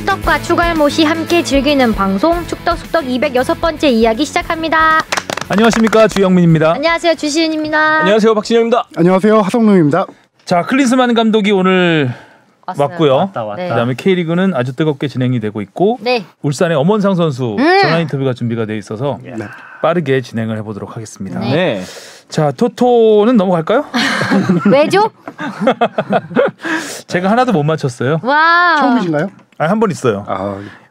축덕과 추갈못이 함께 즐기는 방송 축덕숙덕 206번째 이야기 시작합니다. 안녕하십니까, 주영민입니다. 안녕하세요, 주시은입니다. 안녕하세요, 박진영입니다. 안녕하세요, 하성룡입니다. 자, 클린스만 감독이 오늘 왔고요. 왔다. 네. 그다음에 K리그는 아주 뜨겁게 진행이 되고 있고 네. 울산의 엄원상 선수 전화 인터뷰가 준비가 돼 있어서 빠르게 진행을 해보도록 하겠습니다. 네. 자, 토토는 넘어갈까요? 왜죠? 제가 하나도 못 맞췄어요. 와. 처음이신가요? 한 번 있어요.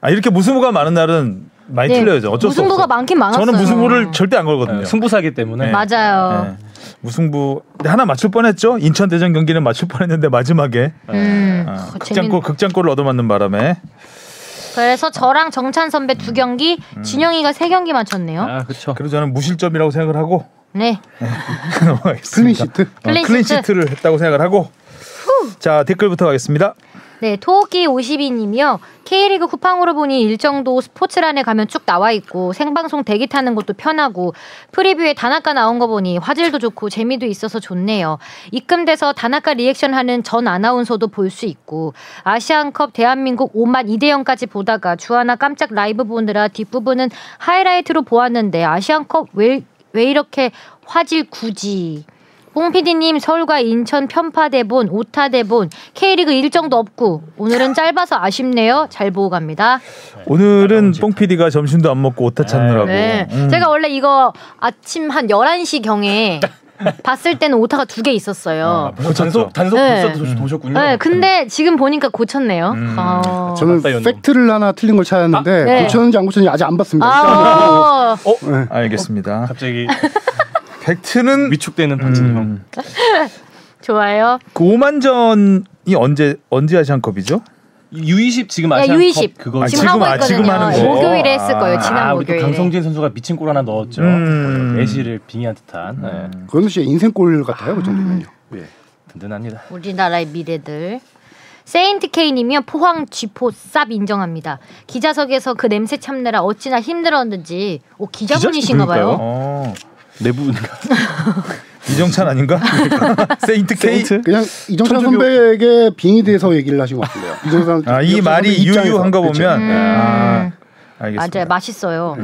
이렇게 무승부가 많은 날은 많이 네. 틀려야죠. 어쩔 수 없어요. 무승부가 많긴 많았어요. 저는 무승부를 절대 안 걸거든요. 승부사기 때문에. 네. 맞아요. 네. 무승부 하나 맞출 뻔했죠. 인천 대전 경기는 맞출 뻔했는데 마지막에 극장골을 얻어맞는 바람에. 그래서 저랑 정찬 선배 2경기, 진영이가 3경기 맞췄네요. 아, 그렇죠. 그래서 저는 무실점이라고 생각을 하고 네. 넘어가겠습니다. 클린시트? 클린시트를 했다고 생각을 하고. 자, 댓글부터 가겠습니다. 네, 토끼 52님이요. K리그 쿠팡으로 보니 일정도 스포츠란에 가면 쭉 나와 있고 생방송 대기 타는 것도 편하고 프리뷰에 다나카 나온 거 보니 화질도 좋고 재미도 있어서 좋네요. 입금돼서 다나카 리액션하는 전 아나운서도 볼 수 있고 아시안컵 대한민국 5만 2대0까지 보다가 주하나 깜짝 라이브 보느라 뒷부분은 하이라이트로 보았는데 아시안컵 왜 이렇게 화질 굳이... 뽕PD님 서울과 인천 편파 대본, 오타 대본, K리그 일정도 없고 오늘은 짧아서 아쉽네요. 잘 보고 갑니다. 오늘은 뽕PD가 점심도 안 먹고 오타 찾느라고. 네. 제가 원래 이거 아침 한 11시경에 봤을 때는 오타가 2개 있었어요. 단속 네. 벌써 도셨군요. 네, 근데 지금 보니까 고쳤네요. 저는 팩트를 하나 틀린 걸 찾았는데 네. 고쳤는지 안 고쳤는지 아직 안 봤습니다. 네. 알겠습니다. 갑자기 팩트는 위축되는 박진영. 좋아요. 그 5만전이 언제 아시안컵이죠? U20 지금 네, 아시안컵 U20 그거 지금 하고 있거든요. 지금 하는 거. 목요일에 했을 거예요. 지난 우리 또 목요일에. 강성진 선수가 미친 골 하나 넣었죠. 애쉬를 빙의한 듯한. 네. 그건 진짜 인생골 같아요, 그 정도면요. 예, 든든합니다. 우리나라의 미래들. 세인트 K님이요. 포항 쥐포 쌉 인정합니다. 기자석에서 그 냄새 참느라 어찌나 힘들었는지. 기자분이신가봐요. 내부인가? 이정찬 아닌가? 세인트 K? 그냥 이정찬 선배에게 빙의돼서 얘기를 하신 것 같은데요. 이 말이 유유한 거 보면 알겠습니다. 맞아요. 맛있어요.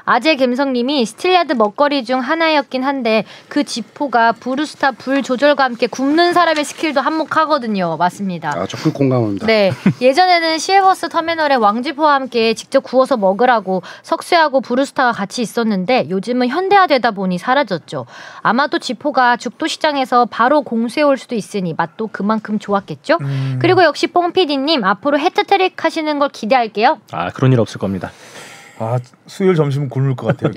아재 갬성님이 스틸야드 먹거리 중 하나였긴 한데 그 지포가 브루스타 불 조절과 함께 굽는 사람의 스킬도 한몫하거든요. 맞습니다. 적극 공감합니다. 네, 예전에는 시외버스 터미널에 왕지포와 함께 직접 구워서 먹으라고 석쇠하고 브루스타가 같이 있었는데 요즘은 현대화되다 보니 사라졌죠. 아마도 지포가 죽도시장에서 바로 공수해올 수도 있으니 맛도 그만큼 좋았겠죠. 그리고 역시 뽕PD님 앞으로 해트트릭 하시는 걸 기대할게요. 그런 일 없을 겁니다. 수요일 점심은 굶을 것 같아요.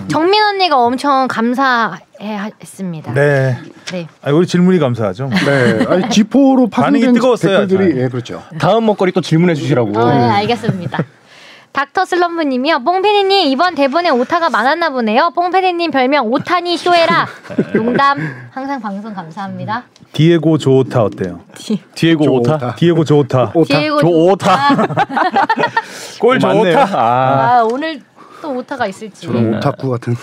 정민 언니가 엄청 감사했습니다. 네. 우리 질문이 감사하죠. 네. 지포로 파생된 댓글들이 그렇죠. 다음 먹거리 또 질문해 주시라고. 네, 알겠습니다. 닥터 슬럼브님이요. 뽕PD님 이번 대본에 오타가 많았나 보네요. 뽕PD님 별명 오타니 쇼해라. 농담. 항상 방송 감사합니다. 디에고 조오타 어때요? 디에고 오타? 디에고 조오타. 디에고 조오타. 골 조오타. 오늘 또 오타가 있을지. 저런 오타쿠 같은.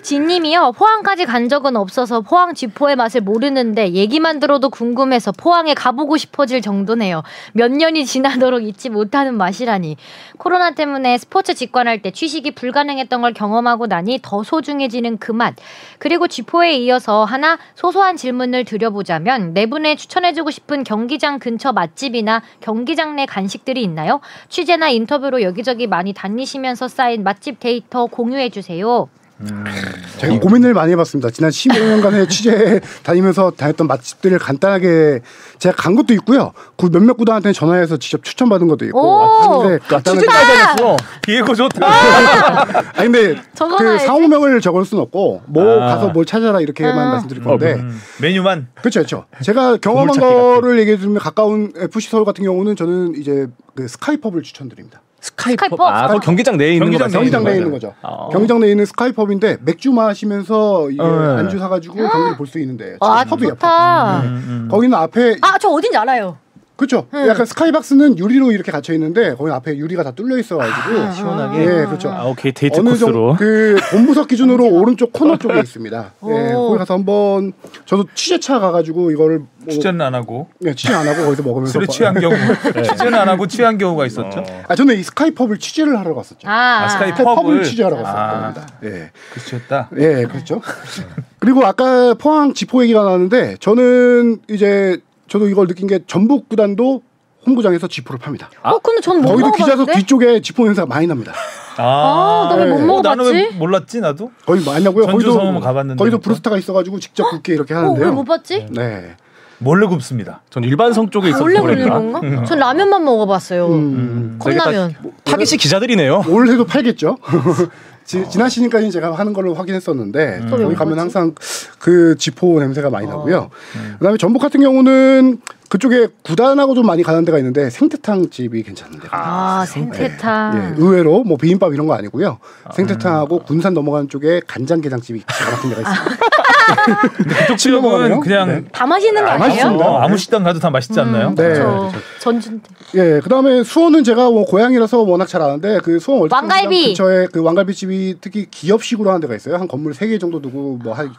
진님이요. 포항까지 간 적은 없어서 포항 쥐포의 맛을 모르는데 얘기만 들어도 궁금해서 포항에 가보고 싶어질 정도네요. 몇 년이 지나도록 잊지 못하는 맛이라니. 코로나 때문에 스포츠 직관할 때 취식이 불가능했던 걸 경험하고 나니 더 소중해지는 그 맛. 그리고 쥐포에 이어서 하나 소소한 질문을 드려보자면 네 분의 추천해주고 싶은 경기장 근처 맛집이나 경기장 내 간식들이 있나요? 취재나 인터뷰로 여기저기 많이 다니시면서 쌓인 맛집 데이터 공유해주세요. 제가 고민을 많이 해봤습니다. 지난 15년간의 취재 다니면서 다녔던 맛집들을 간단하게 제가 간 것도 있고요. 그 몇몇 구단한테 전화해서 직접 추천받은 것도 있고. 취재까지 했어. 디에고 좋다. 근데 그 상호명을 적을 수는 없고 가서 뭘 찾아라 이렇게만 말씀드릴 건데 메뉴만. 그렇죠. 제가 경험한 거를 얘기해 드리면 가까운 FC 서울 같은 경우는 저는 이제 그 스카이펍을 추천드립니다. 스카이펍. 그 경기장 내에 있는 거. 경기장 내에 있는 거죠. 경기장 내에 있는 스카이펍인데 맥주 마시면서 이게 안주 사가지고 경기를 볼 수 있는데 펍이에요. 좋다. 거기는 앞에 저 어딘지 알아요. 그렇죠. 약간 스카이박스는 유리로 이렇게 갇혀 있는데 거기 앞에 유리가 다 뚫려 있어가지고 시원하게. 예, 그렇죠. 오케이 데이트 어느 코스로. 정도 그 본부석 기준으로 오른쪽 코너 쪽에 있습니다. 예, 거기 가서 한번 저도 취재차 가가지고 이거를 취재는 안 하고. 네, 취재 안 하고 거기서 먹으면서 술에 취한 경우. 취재는 안 하고 취한 경우가 있었죠. 저는 이 스카이펍을 취재를 하러 갔었죠. 스카이펍을 취재하러 갔었던 겁니다. 예, 그렇다. 예, 그렇죠. 그리고 아까 포항 지포 얘기가 나왔는데 저는 이제 저도 이걸 느낀 게 전북 구단도 홈구장에서 지포를 팝니다. 근데 저는 못 거기도 먹어봤는데. 기자석 뒤쪽에 지포 행사가 많이 납니다. 나 왜 못 먹어봤지? 나는 왜 몰랐지 나도? 거기 많이 나고요. 전주성은 가봤는데. 거기도 브루스타가 있어가지고 직접 굽게 이렇게 하는데요. 왜 못 봤지? 네. 몰래 굽습니다. 전 일반성 쪽에 있어서 원래 굽는 그런가? 건가? 전 라면만 먹어봤어요. 컵라면. 타깃이 기자들이네요. 올해도 팔겠죠. 지난 시즌까지는 제가 하는 걸로 확인했었는데 거기 가면 항상 그 지포 냄새가 많이 나고요. 그다음에 전북 같은 경우는 그쪽에 구단하고 좀 많이 가는 데가 있는데 생태탕 집이 괜찮은데. 생태탕. 예, 의외로 뭐 비빔밥 이런 거 아니고요. 생태탕하고 군산 넘어가는 쪽에 간장게장집이 기가 막힌 데가 있습니다. 그쪽 지역은 그냥 다 맛있는 거 아니에요? 맛있습니다. 아무 식당 가도 다 맛있지 않나요? 네. 그렇죠. 전주인데. 예, 그다음에 수원은 제가 뭐 고향이라서 워낙 잘 아는데 그 수원 월드 왕갈비. 근처에 그 왕갈비집이 특히 기업식으로 하는 데가 있어요. 한 건물 3개 정도 두고 뭐 한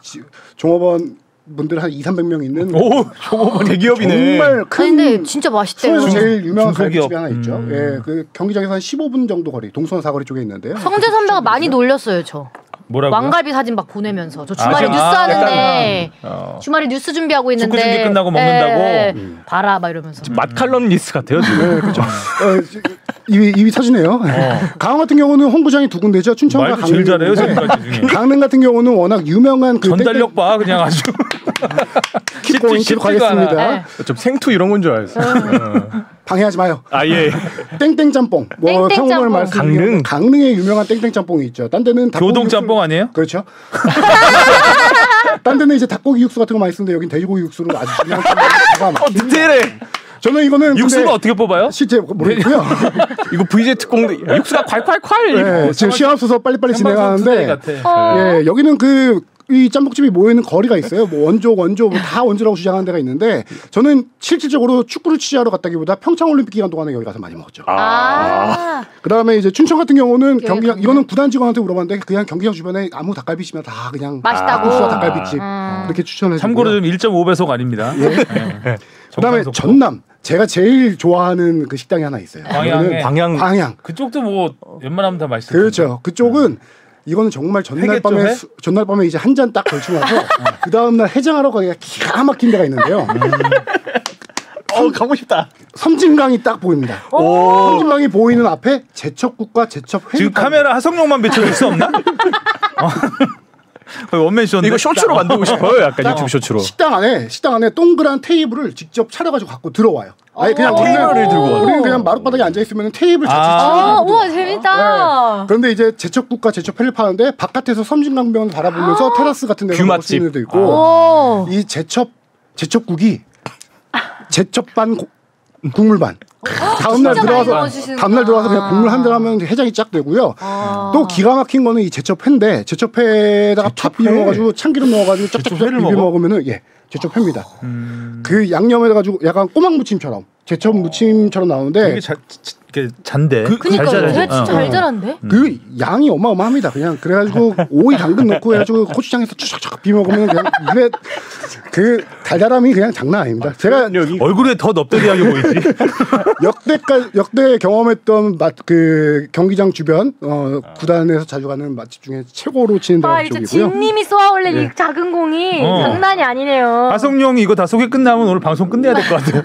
종업원 분들 한 200~300명 있는 오, 종업원 대기업이네. 정말 큰 근데 진짜 맛있대요. 수원에서 제일 유명한 중소기업. 갈비집이 하나 있죠. 예, 그 경기장에서 한 15분 정도 거리, 동수원 사거리 쪽에 있는데요. 성재 선배가 많이 놀렸어요, 저. 뭐라고요? 왕갈비 사진 막 보내면서 저 주말에 지금, 뉴스 하는데 약간, 주말에 뉴스 준비하고 있는데 축구 준비 끝나고 먹는다고? 봐라 막 이러면서 맛칼럼니스트 같아요 지금. 네, 그렇죠. 입이 터지네요. 강원 같은 경우는 홈구장이 2군데죠. 춘천과 말도 제일 잘해요 지금까지 중에. 강릉 같은 경우는 워낙 유명한 그 전달력 봐 그냥 아주. 킥포인트로 가겠습니다. 네. 좀 생투 이런 건 줄 알았어요. 방해하지 마요. 아 예. 땡땡 짬뽕. 뭐 땡땡 성함을 짬뽕. 말씀드리면 강릉에 유명한 땡땡 짬뽕이 있죠. 딴 데는 닭고기 교동 육수- 짬뽕 아니에요? 그렇죠. 딴 데는 이제 닭고기 육수 같은 거 많이 쓰는데 여긴 돼지고기 육수로 아주 중요한 짬뽕이 디테일해. 저는 이거는 육수가 근데 어떻게 뽑아요? 실제 모르겠고요. 이거 VJ 특공대 육수가 콸콸콸. 네, 지금 시간 없어서 빨리빨리 생방송 투데이 진행하는데 같아. 예, 여기는 이 짬뽕집이 모여있는 거리가 있어요. 뭐 원조 뭐 다 원조라고 주장하는 데가 있는데 저는 실질적으로 축구를 취재하러 갔다기보다 평창올림픽 기간 동안에 여기 가서 많이 먹었죠. 그다음에 이제 춘천 같은 경우는 경기장 이거는 구단 직원한테 물어봤는데 그냥 경기장 주변에 아무 닭갈비집이나 다 그냥 맛있다고. 국수와 닭갈비집 이렇게 추천해 주고요. 참고로 좀 1.5배속 아닙니다. 네. 그다음에 정상속도. 전남 제가 제일 좋아하는 그 식당이 하나 있어요. 광양에. 이거는 광양. 그쪽도 뭐 웬만하면 다 맛있을 그렇죠. 그쪽은 이거는 정말 전날 밤에 이제 한 잔 딱 걸치고 나서 그 다음 날 해장하러 가기가 기가 막힌 데가 있는데요. 가고 싶다. 섬진강이 딱 보입니다. 섬진강이 보이는 앞에 제첩국과 제첩 회. 지금 카메라 하성룡만 비춰줄 수 없나? 거의 원맨쇼인데. 이거 쇼츠로 만들고 싶어요. 약간 유튜브 쇼츠로. 식당 안에 동그란 테이블을 직접 차려가지고 갖고 들어와요. 아예 그냥 테이블을 들고 와요. 우리는 그냥 마룻바닥에 앉아 있으면 테이블 자체 아, 차려가지고. 우와 재밌다. 그런데 이제 제첩국과 제첩회를 파는데 바깥에서 섬진강변을 바라보면서 테라스 같은 데서 먹을 수 있는 데도 있고 이 제첩국이 제첩반 국물 반. 다음날 들어와서 그냥 국물 한 잔 하면 해장이 쫙 되고요. 또 기가 막힌 거는 이 제첩회인데 제첩회에다가 밥 비벼 먹어가지고 참기름 넣어가지고 쫙쫙 비벼 먹으면은 제첩회입니다. 그 양념에다 가지고 약간 꼬막 무침처럼 제첩 무침처럼 나오는데 되게 이렇게 잔데. 그니까 왜 진짜 잘 자란데? 그 양이 어마어마합니다. 그냥 그래가지고 오이 당근 넣고 해가지고 고추장에서 쫙쫙 비벼 먹으면 그냥 입에 그 달달함이 그냥 장난 아닙니다. 제가 얼굴에 더 넙대대하게 보이지. 역대 경험했던 그 경기장 주변 구단에서 자주 가는 맛집 중에 최고로 치는 데가 이제 쪽이고요. 진님이 쏘아올린 이 작은 공이 장난이 아니네요. 하성룡 이거 다 소개 끝나면 오늘 방송 끝내야 될 것 같아요.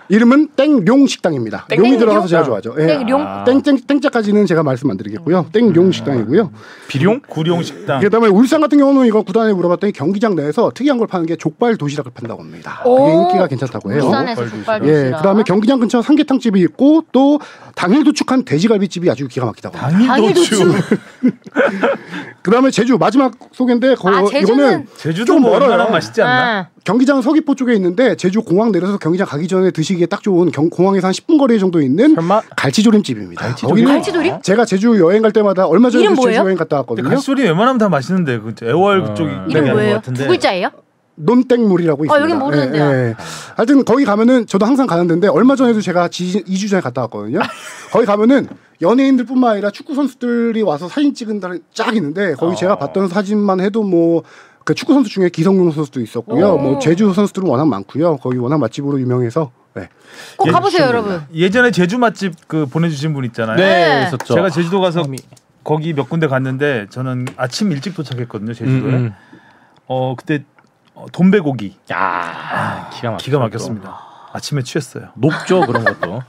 이름은 땡룡 식당입니다. 용이 들어가서 제가 좋아하죠. 땡룡? 땡자까지는 제가 말씀 안 드리겠고요. 땡룡 식당이고요. 비룡? 구룡 식당. 그다음에 울산 같은 경우는 이거 구단에 물어봤더니 경기장 내에서 특이한 걸 파는 게 족발 도시락을 판다고 합니다. 그게 인기가 괜찮다고 해요. 울산에서 족발 도시락. 예, 그다음에 경기장 근처 삼계탕집이 있고 또 당일 도축한 돼지갈비집이 아주 기가 막히다고 합니다. 당일 도축. 그다음에 제주 마지막 소개인데 이거는 제주도 좀 뭐 멀어요. 얼마나 맛있지 않나? 경기장 서귀포 쪽에 있는데 제주 공항 내려서 경기장 가기 전에 드시기에 딱 좋은 공항에서 한 10분 거리 정도 있는 갈치조림집입니다. 갈치조림? 제가 제주 여행 갈 때마다 얼마 전에 이름 제주 뭐예요? 여행 갔다 왔거든요. 갈치조림 웬만하면 다 맛있는데 그 애월 쪽이 이름 뭐예요? 같은데. 두 글자예요? 논땡물이라고 있습니다. 여긴 모르는데요. 예. 하여튼 거기 가면은 저도 항상 가는 데인데 얼마 전에도 제가 2주 전에 갔다 왔거든요. 거기 가면은 연예인들뿐만 아니라 축구 선수들이 와서 사진 찍은 데는 쫙 있는데 거기 제가 봤던 사진만 해도 뭐 그 축구 선수 중에 기성용 선수도 있었고요. 뭐 제주 선수들은 워낙 많고요. 거기 워낙 맛집으로 유명해서 네. 꼭 가보세요, 여러분. 예전에 제주 맛집 그 보내주신 분 있잖아요. 네, 있었죠. 제가 제주도 가서 거기 몇 군데 갔는데 저는 아침 일찍 도착했거든요, 제주도에. 그때 돈베고기. 야, 기가 막혔습니다. 아침에 취했어요. 높죠, 그런 것도.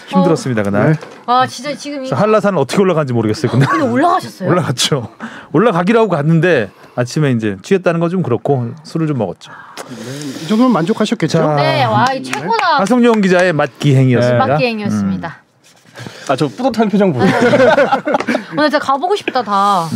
힘들었습니다 그날. 아 진짜 지금 한라산은 어떻게 올라간지 모르겠어요. 근데 올라가셨어요? 올라갔죠. 올라가기로 하고 갔는데 아침에 이제 취했다는 건 좀 그렇고 술을 좀 먹었죠. 이 정도면 만족하셨겠죠? 네, 와 최고다. 하성룡 기자의 맛기행이었습니다. 맛기행이었습니다. 저 뿌듯한 표정 보세요. 오늘 진짜 가보고 싶다 다.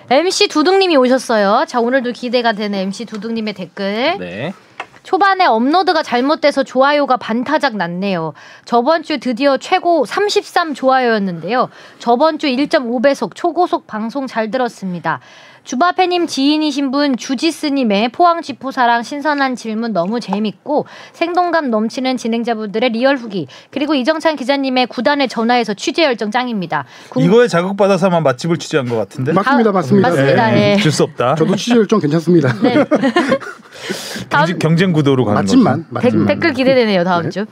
MC 두둥님이 오셨어요. 자 오늘도 기대가 되는 MC 두둥님의 댓글. 네. 초반에 업로드가 잘못돼서 좋아요가 반타작 났네요. 저번 주 드디어 최고 33 좋아요였는데요. 저번 주 1.5배속 초고속 방송 잘 들었습니다. 주바페님 지인이신 분 주지스님의 포항지포사랑 신선한 질문 너무 재밌고 생동감 넘치는 진행자분들의 리얼 후기 그리고 이정찬 기자님의 구단에 전화해서 취재 열정 짱입니다. 이거에 자극받아서만 맛집을 취재한 것 같은데? 맞습니다. 맞습니다. 네. 줄 수 없다. 저도 취재 열정 괜찮습니다. 네. 경쟁 구도로 가는 맛집만. 댓글 기대되네요. 다음 주.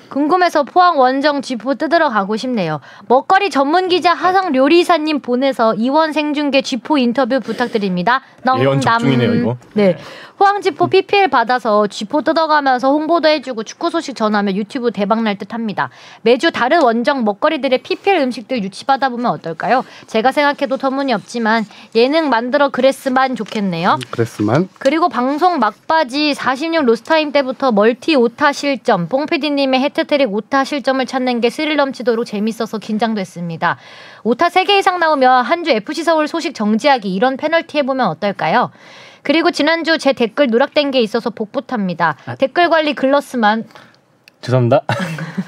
궁금해서 포항 원정 쥐포 뜯으러 가고 싶네요. 먹거리 전문 기자 하성 요리사님 보내서 이원 생중계 쥐포 인터뷰 부탁드립니다. 예언 적중이네요 이거. 네. 포항 쥐포 PPL 받아서 쥐포 뜯어가면서 홍보도 해주고 축구 소식 전하면 유튜브 대박 날 듯합니다. 매주 다른 원정 먹거리들의 PPL 음식들 유치받아 보면 어떨까요? 제가 생각해도 터무니없지만 예능 만들어 그랬으면 좋겠네요. 그랬으면. 그리고 방송 막바지 46 로스타임 때부터 멀티 오타 실점, 뽕PD님의 해트트릭 오타 실점을 찾는 게 스릴 넘치도록 재밌어서 긴장됐습니다. 오타 3개 이상 나오면 한 주 FC서울 소식 정지하기 이런 페널티 해보면 어떨까요? 그리고 지난주 제 댓글 누락된 게 있어서 복붙합니다. 댓글 관리 글렀으만 죄송합니다.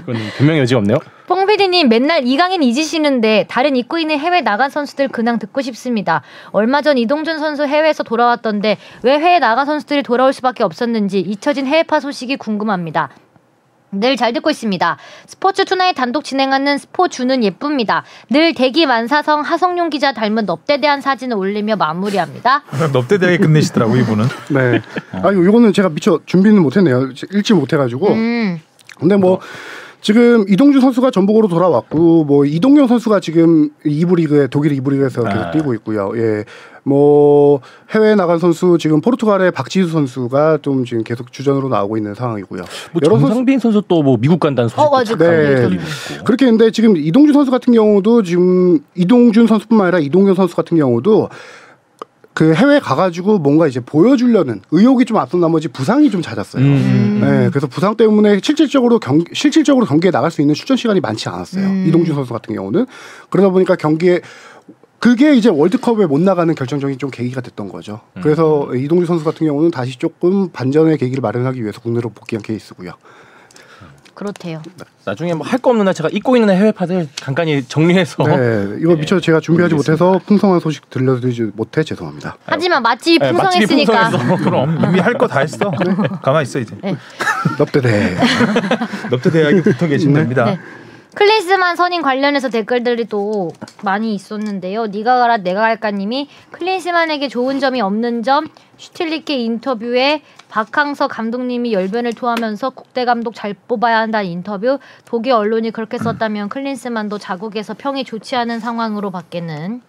이건 변명의 여지가 없네요. 뽕PD님 맨날 이강인 잊으시는데 다른 입고 있는 해외 나간 선수들 근황 듣고 싶습니다. 얼마 전 이동준 선수 해외에서 돌아왔던데 왜 해외 나간 선수들이 돌아올 수밖에 없었는지 잊혀진 해외파 소식이 궁금합니다. 늘 잘 듣고 있습니다. 스포츠 투나잇 단독 진행하는 스포주는 예쁩니다. 늘 대기만사성 하성룡 기자 닮은 넙대대한 사진을 올리며 마무리합니다. 넙대대하게 끝내시더라고 이분은. 네. 요거는 제가 미처 준비는 못했네요. 읽지 못해가지고. 근데 뭐 지금 이동준 선수가 전북으로 돌아왔고 뭐 이동경 선수가 지금 2부 리그에 독일 2부 리그에서 계속 뛰고 있고요. 예. 뭐 해외에 나간 선수 지금 포르투갈의 박지수 선수가 좀 지금 계속 주전으로 나오고 있는 상황이고요. 뭐 정상빈 선수 또 뭐 미국 간다는 소식도 맞아. 네. 그렇게 했는데 지금 이동준 선수 같은 경우도 지금 이동준 선수뿐만 아니라 이동경 선수 같은 경우도 그 해외 가가지고 뭔가 이제 보여주려는 의욕이 좀 앞선 나머지 부상이 좀 잦았어요. 네, 그래서 부상 때문에 실질적으로 경기에 나갈 수 있는 출전 시간이 많지 않았어요. 이동준 선수 같은 경우는 그러다 보니까 경기에 그게 이제 월드컵에 못 나가는 결정적인 좀 계기가 됐던 거죠. 그래서 이동준 선수 같은 경우는 다시 조금 반전의 계기를 마련하기 위해서 국내로 복귀한 케이스고요. 그렇대요. 나중에 뭐 할 거 없는 날 제가 잊고 있는 해외파들 간간히 정리해서. 네, 이거 미처 제가 준비하지 못해서 풍성한 소식 들려드리지 못해 죄송합니다. 하지만 맛집이 풍성했으니까. 그럼 이미 할 거 다 했어. 가만 있어 이제. 네. 넙대대. 넙대대하게 붙어 계시면 됩니다. 네. 클린스만 선임 관련해서 댓글들이 또 많이 있었는데요. 네가 가라 내가 갈까님이 클린스만에게 좋은 점이 없는 점 슈틸리케 인터뷰에 박항서 감독님이 열변을 토하면서 국대 감독 잘 뽑아야 한다는 인터뷰 독일 언론이 그렇게 썼다면 클린스만도 자국에서 평이 좋지 않은 상황으로 받겠는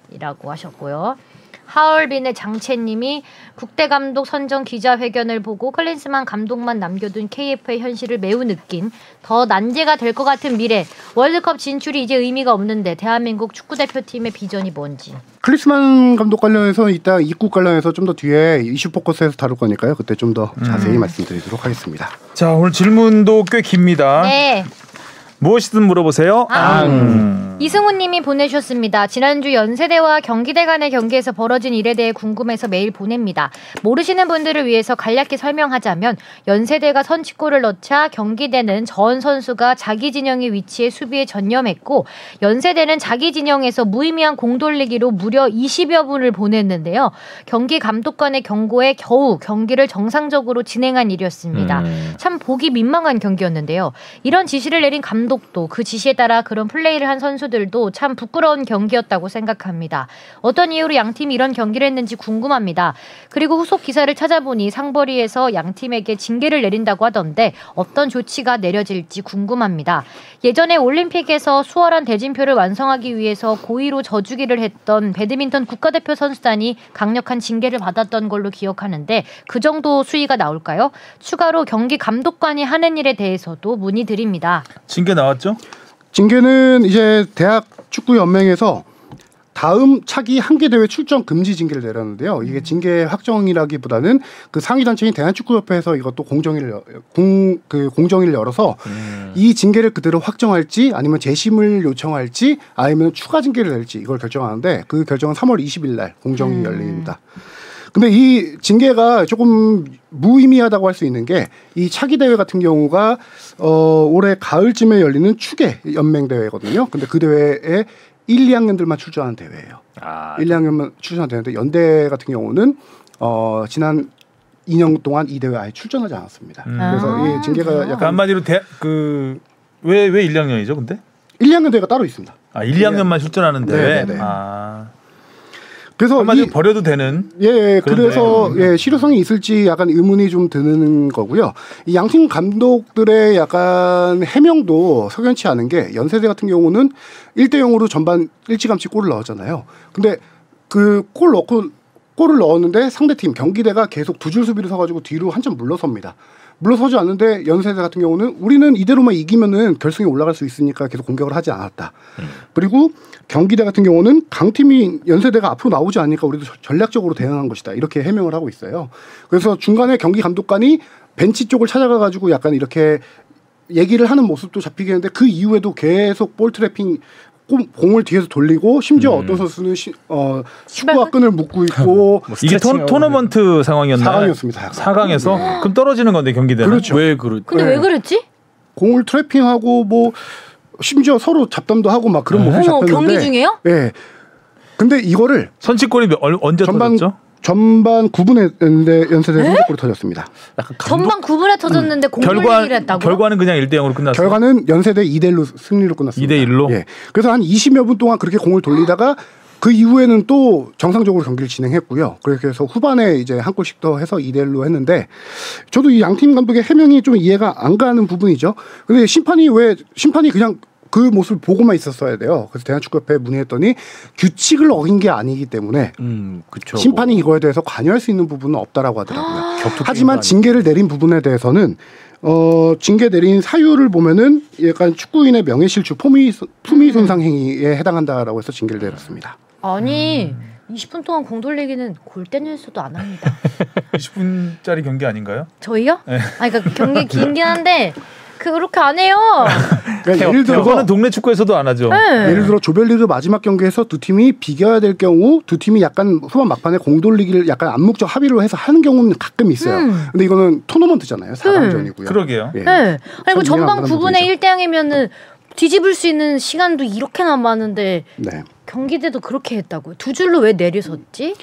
이라고 하셨고요. 하얼빈의 장채님이 국대 감독 선정 기자회견을 보고 클린스만 감독만 남겨둔 KF의 현실을 매우 느낀 더 난제가 될 것 같은 미래 월드컵 진출이 이제 의미가 없는데 대한민국 축구대표팀의 비전이 뭔지. 클린스만 감독 관련해서 이따 입국 관련해서 좀 더 뒤에 이슈 포커스에서 다룰 거니까요. 그때 좀 더 자세히 말씀드리도록 하겠습니다. 자 오늘 질문도 꽤 깁니다. 네. 무엇이든 물어보세요. 이승우님이 보내주셨습니다. 지난주 연세대와 경기대 간의 경기에서 벌어진 일에 대해 궁금해서 메일 보냅니다. 모르시는 분들을 위해서 간략히 설명하자면 연세대가 선취골을 넣자 경기대는 전 선수가 자기 진영의 위치에 수비에 전념했고 연세대는 자기 진영에서 무의미한 공 돌리기로 무려 20여 분을 보냈는데요. 경기 감독관의 경고에 겨우 경기를 정상적으로 진행한 일이었습니다. 참 보기 민망한 경기였는데요. 이런 지시를 내린 감독도 그 지시에 따라 그런 플레이를 한 선수들도 참 부끄러운 경기였다고 생각합니다. 어떤 이유로 양팀이 이런 경기를 했는지 궁금합니다. 그리고 후속 기사를 찾아보니 상벌위에서 양팀에게 징계를 내린다고 하던데 어떤 조치가 내려질지 궁금합니다. 예전에 올림픽에서 수월한 대진표를 완성하기 위해서 고의로 져주기를 했던 배드민턴 국가대표 선수단이 강력한 징계를 받았던 걸로 기억하는데 그 정도 수위가 나올까요? 추가로 경기 감독관이 하는 일에 대해서도 문의드립니다. 징계 나왔죠? 징계는 이제 대학 축구 연맹에서 다음 차기 한계 대회 출전 금지 징계를 내렸는데요. 이게 징계 확정이라기보다는 그 상위 단체인 대한축구협회에서 이것도 공정위를 열어서 이 징계를 그대로 확정할지 아니면 재심을 요청할지 아니면 추가 징계를 낼지 이걸 결정하는데 그 결정은 3월 20일 날 공정위 열립니다. 근데 이 징계가 조금 무의미하다고 할 수 있는 게 이 차기 대회 같은 경우가 올해 가을쯤에 열리는 축의 연맹 대회거든요. 근데 그 대회에 1, 2학년들만 출전하는 대회예요. 1, 2학년만 출전하는 대회인데 연대 같은 경우는 지난 2년 동안 이 대회 아예 출전하지 않았습니다. 그래서 이 징계가 약간 그러니까 한마디로 왜 1, 2학년이죠, 근데? 1, 2학년 대회가 따로 있습니다. 1, 2학년만 출전하는 대회. 네네. 그래서 한마디로 버려도 되는. 그래서 실효성이 있을지 약간 의문이 좀 드는 거고요. 이 양팀 감독들의 약간 해명도 석연치 않은 게 연세대 같은 경우는 1대0으로 전반 일찌감치 골을 넣었잖아요. 근데 그 골을 넣었는데 상대팀 경기대가 계속 두 줄 수비를 서가지고 뒤로 한참 물러섭니다. 물러서지 않는데 연세대 같은 경우는 우리는 이대로만 이기면은 결승에 올라갈 수 있으니까 계속 공격을 하지 않았다. 그리고 경기대 같은 경우는 강팀이 연세대가 앞으로 나오지 않으니까 우리도 전략적으로 대응한 것이다. 이렇게 해명을 하고 있어요. 그래서 중간에 경기 감독관이 벤치 쪽을 찾아가가지고 약간 이렇게 얘기를 하는 모습도 잡히게 했는데 그 이후에도 계속 볼 트래핑 공을 뒤에서 돌리고 심지어 어떤 선수는 축구와 끈을 묶고 있고 이게 토너먼트 상황이었나요? 4강이었습니다. 4강에서 그럼 떨어지는 건데 경기대는 그렇죠. 근데 왜 그랬지? 공을 트래핑하고 뭐 심지어 서로 잡담도 하고 막 그런 모습이 잡혔는데 경기 중에요? 네. 근데 이거를 선취골이 언제 터졌죠? 전반 9분에 연세대 선취골이 터졌습니다. 전반 9분에 터졌는데 공격을 했다고? 결과는 그냥 1대0으로 끝났어요. 결과는 연세대 2대1로 승리로 끝났습니다. 2대1로? 예. 그래서 한 20여 분 동안 그렇게 공을 돌리다가 그 이후에는 또 정상적으로 경기를 진행했고요. 그래서 후반에 이제 한 골씩 더 해서 2대1로 했는데 저도 이 양팀 감독의 해명이 좀 이해가 안 가는 부분이죠. 근데 심판이 그냥 그 모습을 보고만 있었어야 돼요. 그래서 대한축구협회에 문의했더니 규칙을 어긴 게 아니기 때문에 그쵸. 심판이 이거에 대해서 관여할 수 있는 부분은 없다라고 하더라고요. 하지만 징계를 내린 부분에 대해서는 징계 내린 사유를 보면은 약간 축구인의 명예실추 품위 손상 행위에 해당한다라고 해서 징계를 내렸습니다. 아니 20분 동안 공 돌리기는 골대 뉴스도 안 합니다. 20분짜리 경기 아닌가요? 저희요? 네. 그러니까 경기 긴긴 한데 그렇게 안 해요. 그러니까 예를 들어 그거는 동네 축구에서도 안 하죠. 네. 예를 들어 조별리그 마지막 경기에서 두 팀이 비겨야 될 경우 두 팀이 약간 후반 막판에 공 돌리기를 약간 암묵적 합의로 해서 하는 경우는 가끔 있어요. 근데 이거는 토너먼트잖아요. 4강전이고요. 그러게요. 예. 네. 그리고 전반 9분에 부분이죠. 1대0이면은 뒤집을 수 있는 시간도 이렇게 남았는데 네. 경기대도 그렇게 했다고요. 두 줄로 왜 내려섰지?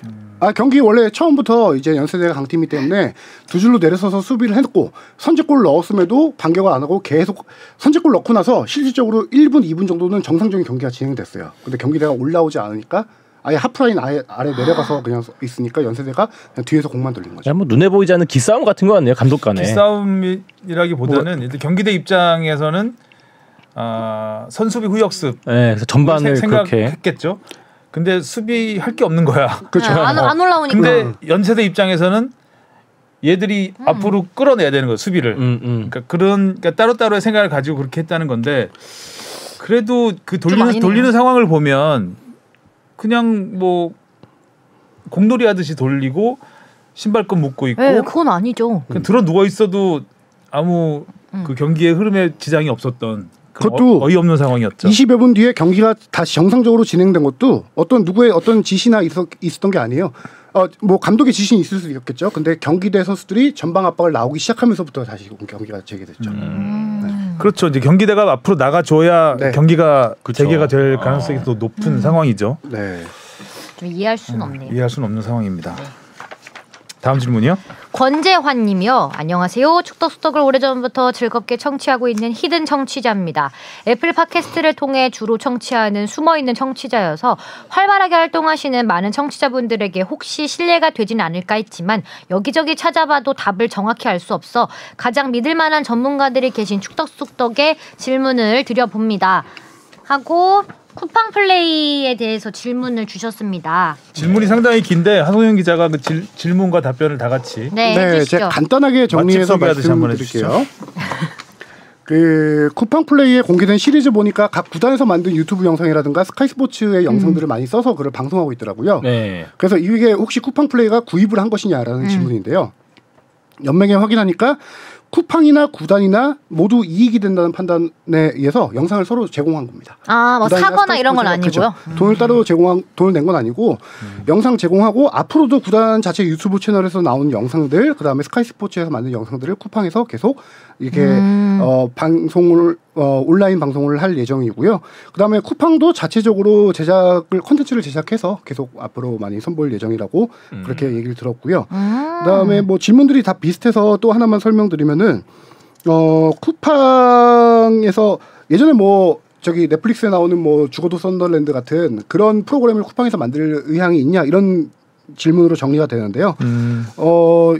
경기 원래 처음부터 이제 연세대가 강팀이기 때문에 두 줄로 내려서서 수비를 했고 선제골 넣었음에도 반격을 안 하고 계속 선제골 넣고 나서 실질적으로 1분, 2분 정도는 정상적인 경기가 진행됐어요. 근데 경기대가 올라오지 않으니까 아예 하프라인 아래 내려가서 그냥 있으니까 연세대가 그냥 뒤에서 공만 돌린 거죠. 뭐 눈에 보이지 않는 기싸움 같은 거 같네요. 감독 간에. 기싸움이라기보다는 경기대 입장에서는 선수비 후역습 그래서 전반을 생각했겠죠. 근데 수비할 게 없는 거야. 그렇죠. 안 올라오니까. 근데 연세대 입장에서는 얘들이 앞으로 끌어내야 되는 거예요. 수비를. 그러니까 따로따로의 생각을 가지고 그렇게 했다는 건데 그래도 그 돌리는 상황을 보면 그냥 뭐 공놀이 하듯이 돌리고 신발끈 묶고 있고. 네, 그건 아니죠. 들어 누워 있어도 아무 그 경기의 흐름에 지장이 없었던 그것도 어이없는 상황이었죠. 20여 분 뒤에 경기가 다시 정상적으로 진행된 것도 어떤 누구의 어떤 지시나 있었던 게 아니에요. 뭐 감독의 지시는 있을 수 있겠죠. 근데 경기대 선수들이 전방 압박을 나오기 시작하면서부터 다시 경기가 재개됐죠. 그렇죠. 이제 경기대가 앞으로 나가줘야 네. 경기가 그쵸. 재개가 될 가능성이 더 높은 상황이죠. 네. 좀 이해할 수는 없네요. 이해할 수는 없는 상황입니다. 다음 질문이요. 권재환님이요. 안녕하세요. 축덕수덕을 오래전부터 즐겁게 청취하고 있는 히든 청취자입니다. 애플 팟캐스트를 통해 주로 청취하는 숨어있는 청취자여서 활발하게 활동하시는 많은 청취자분들에게 혹시 신뢰가 되진 않을까 했지만 여기저기 찾아봐도 답을 정확히 알 수 없어 가장 믿을 만한 전문가들이 계신 축덕수덕에 질문을 드려봅니다. 하고 쿠팡 플레이에 대해서 질문을 주셨습니다. 질문이 상당히 긴데 한소영 기자가 그 질문과 답변을 다 같이 네, 네, 제가 간단하게 정리해서 말씀드릴게요. 그 쿠팡 플레이에 공개된 시리즈 보니까 각 구단에서 만든 유튜브 영상이라든가 스카이 스포츠의 영상들을 많이 써서 그걸 방송하고 있더라고요. 네. 그래서 이게 혹시 쿠팡 플레이가 구입을 한 것이냐라는 질문인데요. 연맹에 확인하니까 쿠팡이나 구단이나 모두 이익이 된다는 판단에 의해서 영상을 서로 제공한 겁니다. 뭐 사거나 이런 건 아니고요. 그렇죠. 돈을 따로 돈을 낸 건 아니고 영상 제공하고 앞으로도 구단 자체 유튜브 채널에서 나오는 영상들, 그다음에 스카이 스포츠에서 만든 영상들을 쿠팡에서 계속 이렇게 방송을 온라인 방송을 할 예정이고요. 그다음에 쿠팡도 자체적으로 콘텐츠를 제작해서 계속 앞으로 많이 선보일 예정이라고 그렇게 얘기를 들었고요. 그다음에 뭐 질문들이 다 비슷해서 또 하나만 설명드리면은 쿠팡에서 예전에 뭐 저기 넷플릭스에 나오는 뭐 죽어도 썬더랜드 같은 그런 프로그램을 쿠팡에서 만들 의향이 있냐 이런 질문으로 정리가 되는데요.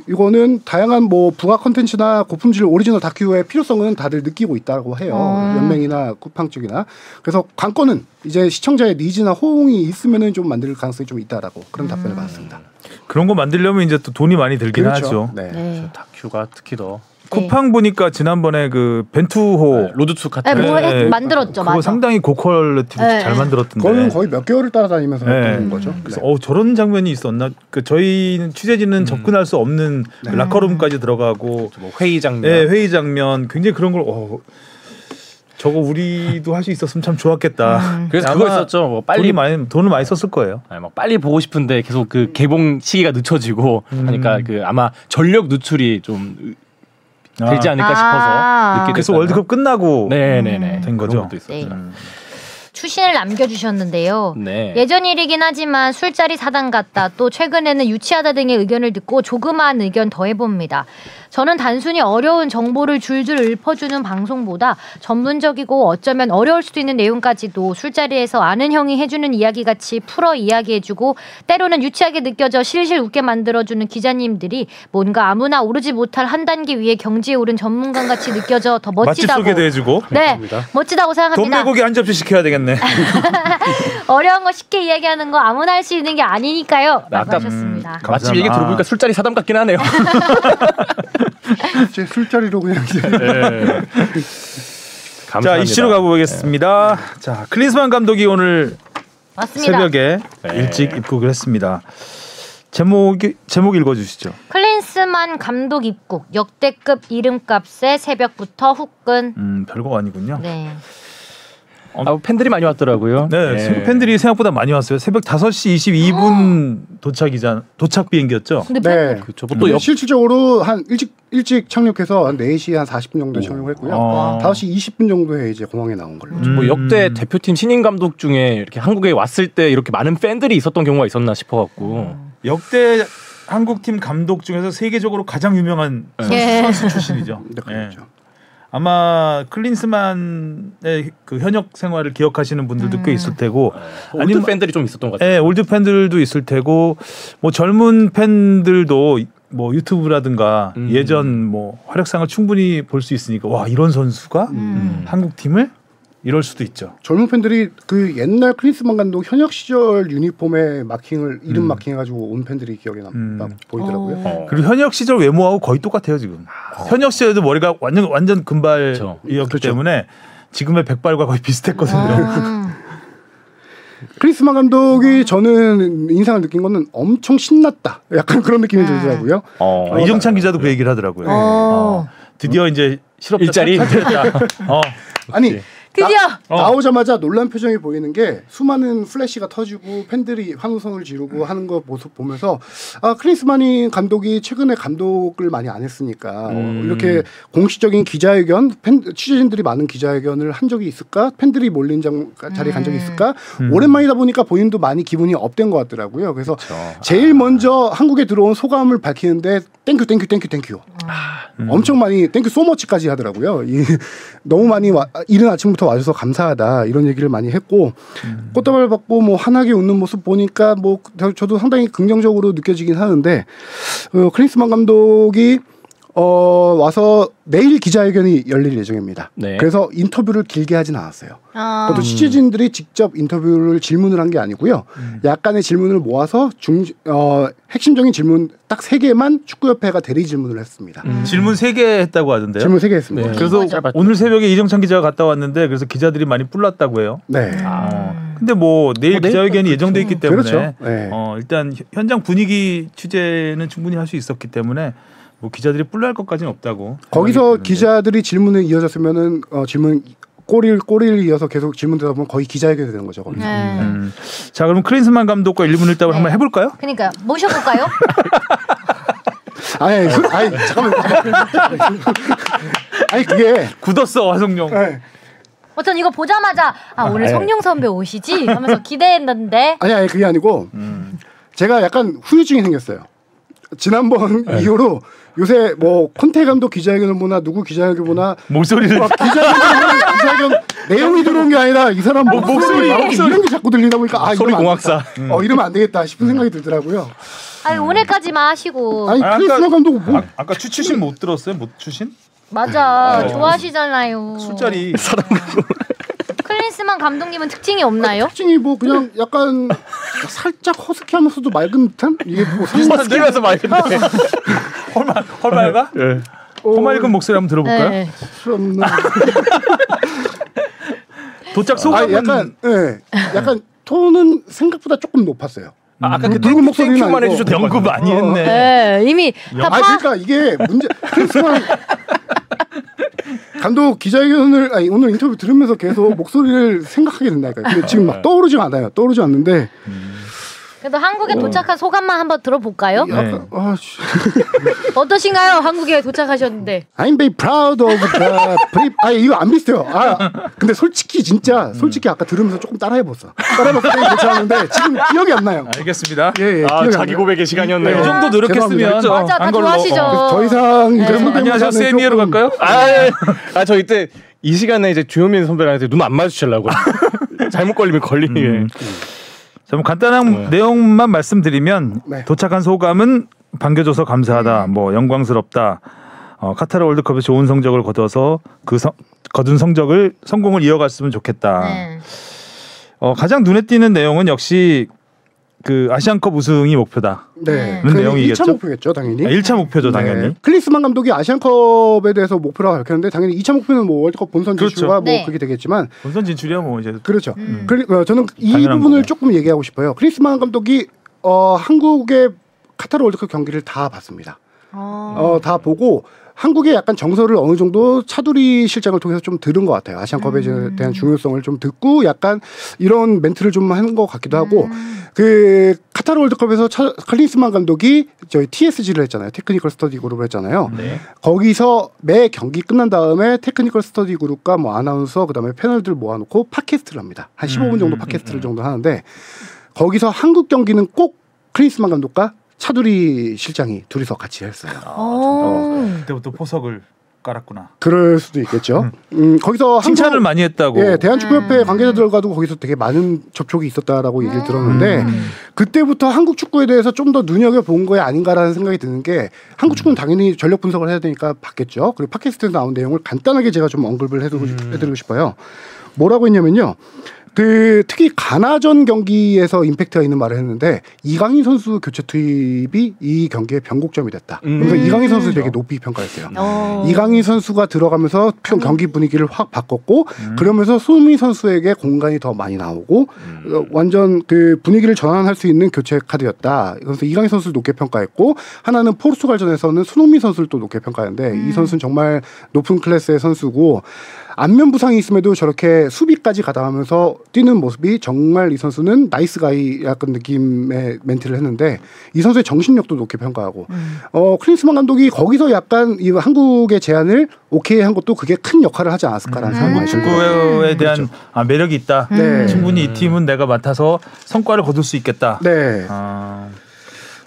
이거는 다양한 뭐 붕화 컨텐츠나 고품질 오리지널 다큐의 필요성은 다들 느끼고 있다고 해요. 연맹이나 쿠팡 쪽이나. 그래서 관건은 이제 시청자의 니즈나 호응이 있으면은 좀 만들 가능성이 좀 있다라고 그런 답변을 받았습니다. 그런 거 만들려면 이제 또 돈이 많이 들긴 그렇죠. 하죠. 네. 네. 다큐가 특히 더 쿠팡 보니까 지난번에 그 벤투호 로드투 같은 뭐 만들었죠. 그거 맞아. 상당히 고퀄리티로 잘 만들었던데. 그거는 거의 몇 개월을 따라다니면서 만드는 거죠. 그래서 저런 장면이 있었나? 그 저희는 취재진은 접근할 수 없는 그 라커룸까지 들어가고 뭐 회의 장면, 회의 장면 굉장히 그런 걸 저거 우리도 할 수 있었으면 참 좋았겠다. 그래서 그거 있었죠. 뭐 빨리 돈을 많이 썼을 거예요. 막 빨리 보고 싶은데 계속 그 개봉 시기가 늦춰지고 하니까 그 아마 전력 누출이 좀 되지 않을까 싶어서 늦게 그래서 월드컵 끝나고 된 거죠. 네. 추신을 남겨주셨는데요. 네. 예전 일이긴 하지만 술자리 사단 같다. 또 최근에는 유치하다 등의 의견을 듣고 조그마한 의견 더해봅니다. 저는 단순히 어려운 정보를 줄줄 읊어주는 방송보다 전문적이고 어쩌면 어려울 수도 있는 내용까지도 술자리에서 아는 형이 해주는 이야기같이 풀어 이야기해주고 때로는 유치하게 느껴져 실실 웃게 만들어주는 기자님들이 뭔가 아무나 오르지 못할 한 단계 위에 경지에 오른 전문가같이 느껴져 더 멋지다고. 맛집 소개도 해주고. 네, 멋지다고 생각합니다. 돈 내고기 한 접시 시켜야 되겠네. 어려운 거 쉽게 이야기하는 거 아무나 할 수 있는 게 아니니까요. 라고 하셨습니다. 마침 얘기 들어보니까 술자리 사담 같긴 하네요. 제 술자리로 그냥 자, 이슈로 가보겠습니다. 자, 클린스만 감독이 오늘 맞습니다. 새벽에 일찍 입국을 했습니다. 제목 읽어주시죠. 클린스만 감독 입국 역대급 이름값에 새벽부터 후끈. 별거 아니군요. 네. 팬들이 많이 왔더라고요. 네, 팬들이 생각보다 많이 왔어요. 새벽 5시 22분 도착 비행기였죠. 근데 네. 그렇죠. 또 실질적으로 한 일찍 착륙해서 한 4시 한 40분 정도에 착륙했고요. 5시 20분 정도에 이제 공항에 나온 걸로. 뭐 역대 대표팀 신인 감독 중에 이렇게 한국에 왔을 때 이렇게 많은 팬들이 있었던 경우가 있었나 싶어갖고 역대 한국팀 감독 중에서 세계적으로 가장 유명한 선수 출신이죠. 네, 그렇죠. 아마 클린스만의 그 현역 생활을 기억하시는 분들도 꽤 있을 테고, 올드 팬들이 좀 있었던 것 같아요. 네, 올드 팬들도 있을 테고, 뭐 젊은 팬들도 뭐 유튜브라든가 예전 뭐 활약상을 충분히 볼 수 있으니까 와 이런 선수가 한국 팀을 이럴 수도 있죠. 젊은 팬들이 그 옛날 클린스만 감독 현역 시절 유니폼에 이름 마킹해가지고 온 팬들이 기억에 보이더라고요. 그리고 현역 시절 외모하고 거의 똑같아요 지금. 현역 시절에도 머리가 완전 금발이었기 때문에 지금의 백발과 거의 비슷했거든요. 클린스만 감독이 저는 인상을 느낀 거는 엄청 신났다. 약간 그런 느낌이 들더라고요. 이정찬 기자도 그 얘기를 하더라고요. 드디어 이제 실업자 일자리 탈퇴했다. 아니 드디어 나오자마자 놀란 표정이 보이는 게 수많은 플래시가 터지고 팬들이 환호성을 지르고 하는 거 모습 보면서 클린스만 감독이 최근에 감독을 많이 안 했으니까 이렇게 공식적인 기자회견, 취재진들이 많은 기자회견을 한 적이 있을까? 팬들이 몰린 자리에 간 적이 있을까? 오랜만이다 보니까 본인도 많이 기분이 업된 것 같더라고요. 그래서 제일 먼저 한국에 들어온 소감을 밝히는데 땡큐. 엄청 많이 땡큐 소머치까지 하더라고요. 너무 많이 이른 아침부터 와줘서 감사하다 이런 얘기를 많이 했고 꽃다발 받고 뭐 환하게 웃는 모습 보니까 뭐 저도 상당히 긍정적으로 느껴지긴 하는데 클린스만 감독이 와서 내일 기자회견이 열릴 예정입니다. 네. 그래서 인터뷰를 길게 하진 않았어요. 또 취재진들이 직접 인터뷰를 질문을 한 게 아니고요. 약간의 질문을 모아서 핵심적인 질문 딱 3개만 축구협회가 대리 질문을 했습니다. 질문 3개 했다고 하던데요? 질문 3개 했습니다. 네. 그래서 오늘 새벽에 이정찬 기자가 갔다 왔는데 그래서 기자들이 많이 뿔났다고 해요. 네. 근데 뭐 내일 기자회견이 예정돼 있기 때문에 그렇죠. 네. 일단 현장 분위기 취재는 충분히 할 수 있었기 때문에 뭐 기자들이 뿔날 것까지는 없다고. 거기서 기자들이 질문을 이어졌으면은 질문 꼬리를 이어서 계속 질문되다 보면 거의 기자회견이 되는 거죠. 거기서. 자, 그럼 클린스만 감독과 1분 1답을 한번 해볼까요? 그러니까 모셔볼까요? 아니 잠깐만. 아니 그게 굳었어 화성룡. 네. 전 이거 보자마자 오늘 성룡 선배 오시지 하면서 기대했는데. 아니 그게 아니고 제가 약간 후유증이 생겼어요. 지난번 이후로 요새 뭐 콘테 감독 기자회견을 보나 누구 기자회견을 보나 목소리를 기자회견 내용이 들어온 게 아니라 이 사람 목소리 이런 게 자꾸 들리다 보니까 소리 공학사 이러면 안 되겠다 싶은 생각이 들더라고요. 아니 오늘까지만 하시고. 클린스만 감독 뭐 아까 추신 못 들었어요? 못 추신? 맞아 좋아하시잖아요. 술자리 사람 클린스만 감독님은 특징이 없나요? 특징이 뭐 그냥 약간 살짝 허스키하면서도 맑은 듯한 이게 뭐 허스키면서 맑은데 헐맑아? 네. 헐맑은 목소리 한번 들어볼까요? 네. 도착 소감은 약간 톤은 생각보다 조금 높았어요. 아까 그 붉은 목소리는 만 해주셔도 연구 많이 했네. 네, 이미 그러니까 이게 문제. 감독 기자회견을 오늘 인터뷰 들으면서 계속 목소리를 생각하게 된다니까요. 근데 지금 막 떠오르지 않는데. 그래도 한국에 도착한 소감만 한번 들어볼까요? 네. 어떠신가요? 한국에 도착하셨는데. I'm very proud of the 이거 안 비슷해요. 근데 솔직히 아까 들으면서 조금 따라해봤어요. 괜찮았는데 지금 기억이 안 나요. 알겠습니다. 예, 자기 고백의 시간이었네요. 이 정도 노력했으면 맞아, 다 좋아하시죠. 더 이상 안녕하세요, 세미에로 갈까요? 저 이때 이 시간에 이제 주현민 선배랑 눈 안 마주치려고 잘못 걸리면 걸리게. 자, 뭐 간단한 내용만 말씀드리면 도착한 소감은 반겨줘서 감사하다, 뭐 영광스럽다, 카타르 월드컵에 좋은 성적을 거둬서 거둔 성공을 이어갔으면 좋겠다. 가장 눈에 띄는 내용은 역시 그 아시안컵 우승이 목표다. 네. 그런 내용이겠죠. 1차 목표겠죠, 당연히. 1차 목표죠, 당연히. 클린스만 감독이 아시안컵에 대해서 목표라고 밝혔는데 당연히 2차 목표는 뭐 월드컵 본선 진출과 뭐 그렇게 되겠지만 본선 진출이야 뭐 이제. 그렇죠. 저는 이 부분을 조금 얘기하고 싶어요. 클린스만 감독이 한국의 카타르 월드컵 경기를 다 봤습니다. 다 보고 한국의 약간 정서를 어느 정도 차두리 실장을 통해서 좀 들은 것 같아요. 아시안컵에 대한 중요성을 좀 듣고 약간 이런 멘트를 좀 한 것 같기도 하고 그 카타르 월드컵에서 클린스만 감독이 저희 TSG를 했잖아요. 테크니컬 스터디 그룹을 했잖아요. 거기서 매 경기 끝난 다음에 테크니컬 스터디 그룹과 뭐 아나운서 그다음에 패널들 모아놓고 팟캐스트를 합니다. 한 15분 정도 팟캐스트를 정도 하는데 거기서 한국 경기는 꼭 클린스만 감독과 차두리 실장이 둘이서 같이 했어요. 그때부터 포석을 깔았구나. 그럴 수도 있겠죠. 거기서 칭찬을 많이 했다고. 예, 대한축구협회 관계자들과도 거기서 되게 많은 접촉이 있었다라고 얘기를 들었는데 그때부터 한국 축구에 대해서 좀 더 눈여겨본 거에 아닌가라는 생각이 드는 게 한국 축구는 당연히 전력 분석을 해야 되니까 봤겠죠. 그리고 팟캐스트에서 나온 내용을 간단하게 제가 좀 언급을 해드리고 싶어요. 뭐라고 했냐면요. 그 특히 가나전 경기에서 임팩트가 있는 말을 했는데 이강인 선수 교체 투입이 이 경기의 변곡점이 됐다. 그래서 이강인 선수 되게 높이 평가했어요. 이강인 선수가 들어가면서 경기 분위기를 확 바꿨고 그러면서 손흥민 선수에게 공간이 더 많이 나오고 완전 그 분위기를 전환할 수 있는 교체 카드였다. 그래서 이강인 선수를 높게 평가했고 하나는 포르투갈전에서는 손흥민 선수를 또 높게 평가했는데 이 선수는 정말 높은 클래스의 선수고 안면 부상이 있음에도 저렇게 수비까지 가담하면서 뛰는 모습이 정말 이 선수는 나이스 가이 약간 느낌의 멘트를 했는데 이 선수의 정신력도 높게 평가하고 클린스만 감독이 거기서 약간 이 한국의 제안을 오케이 한 것도 그게 큰 역할을 하지 않았을까라는 생각이 들어요. 축구에 대한 그렇죠. 매력이 있다. 네. 충분히 이 팀은 내가 맡아서 성과를 거둘 수 있겠다. 네.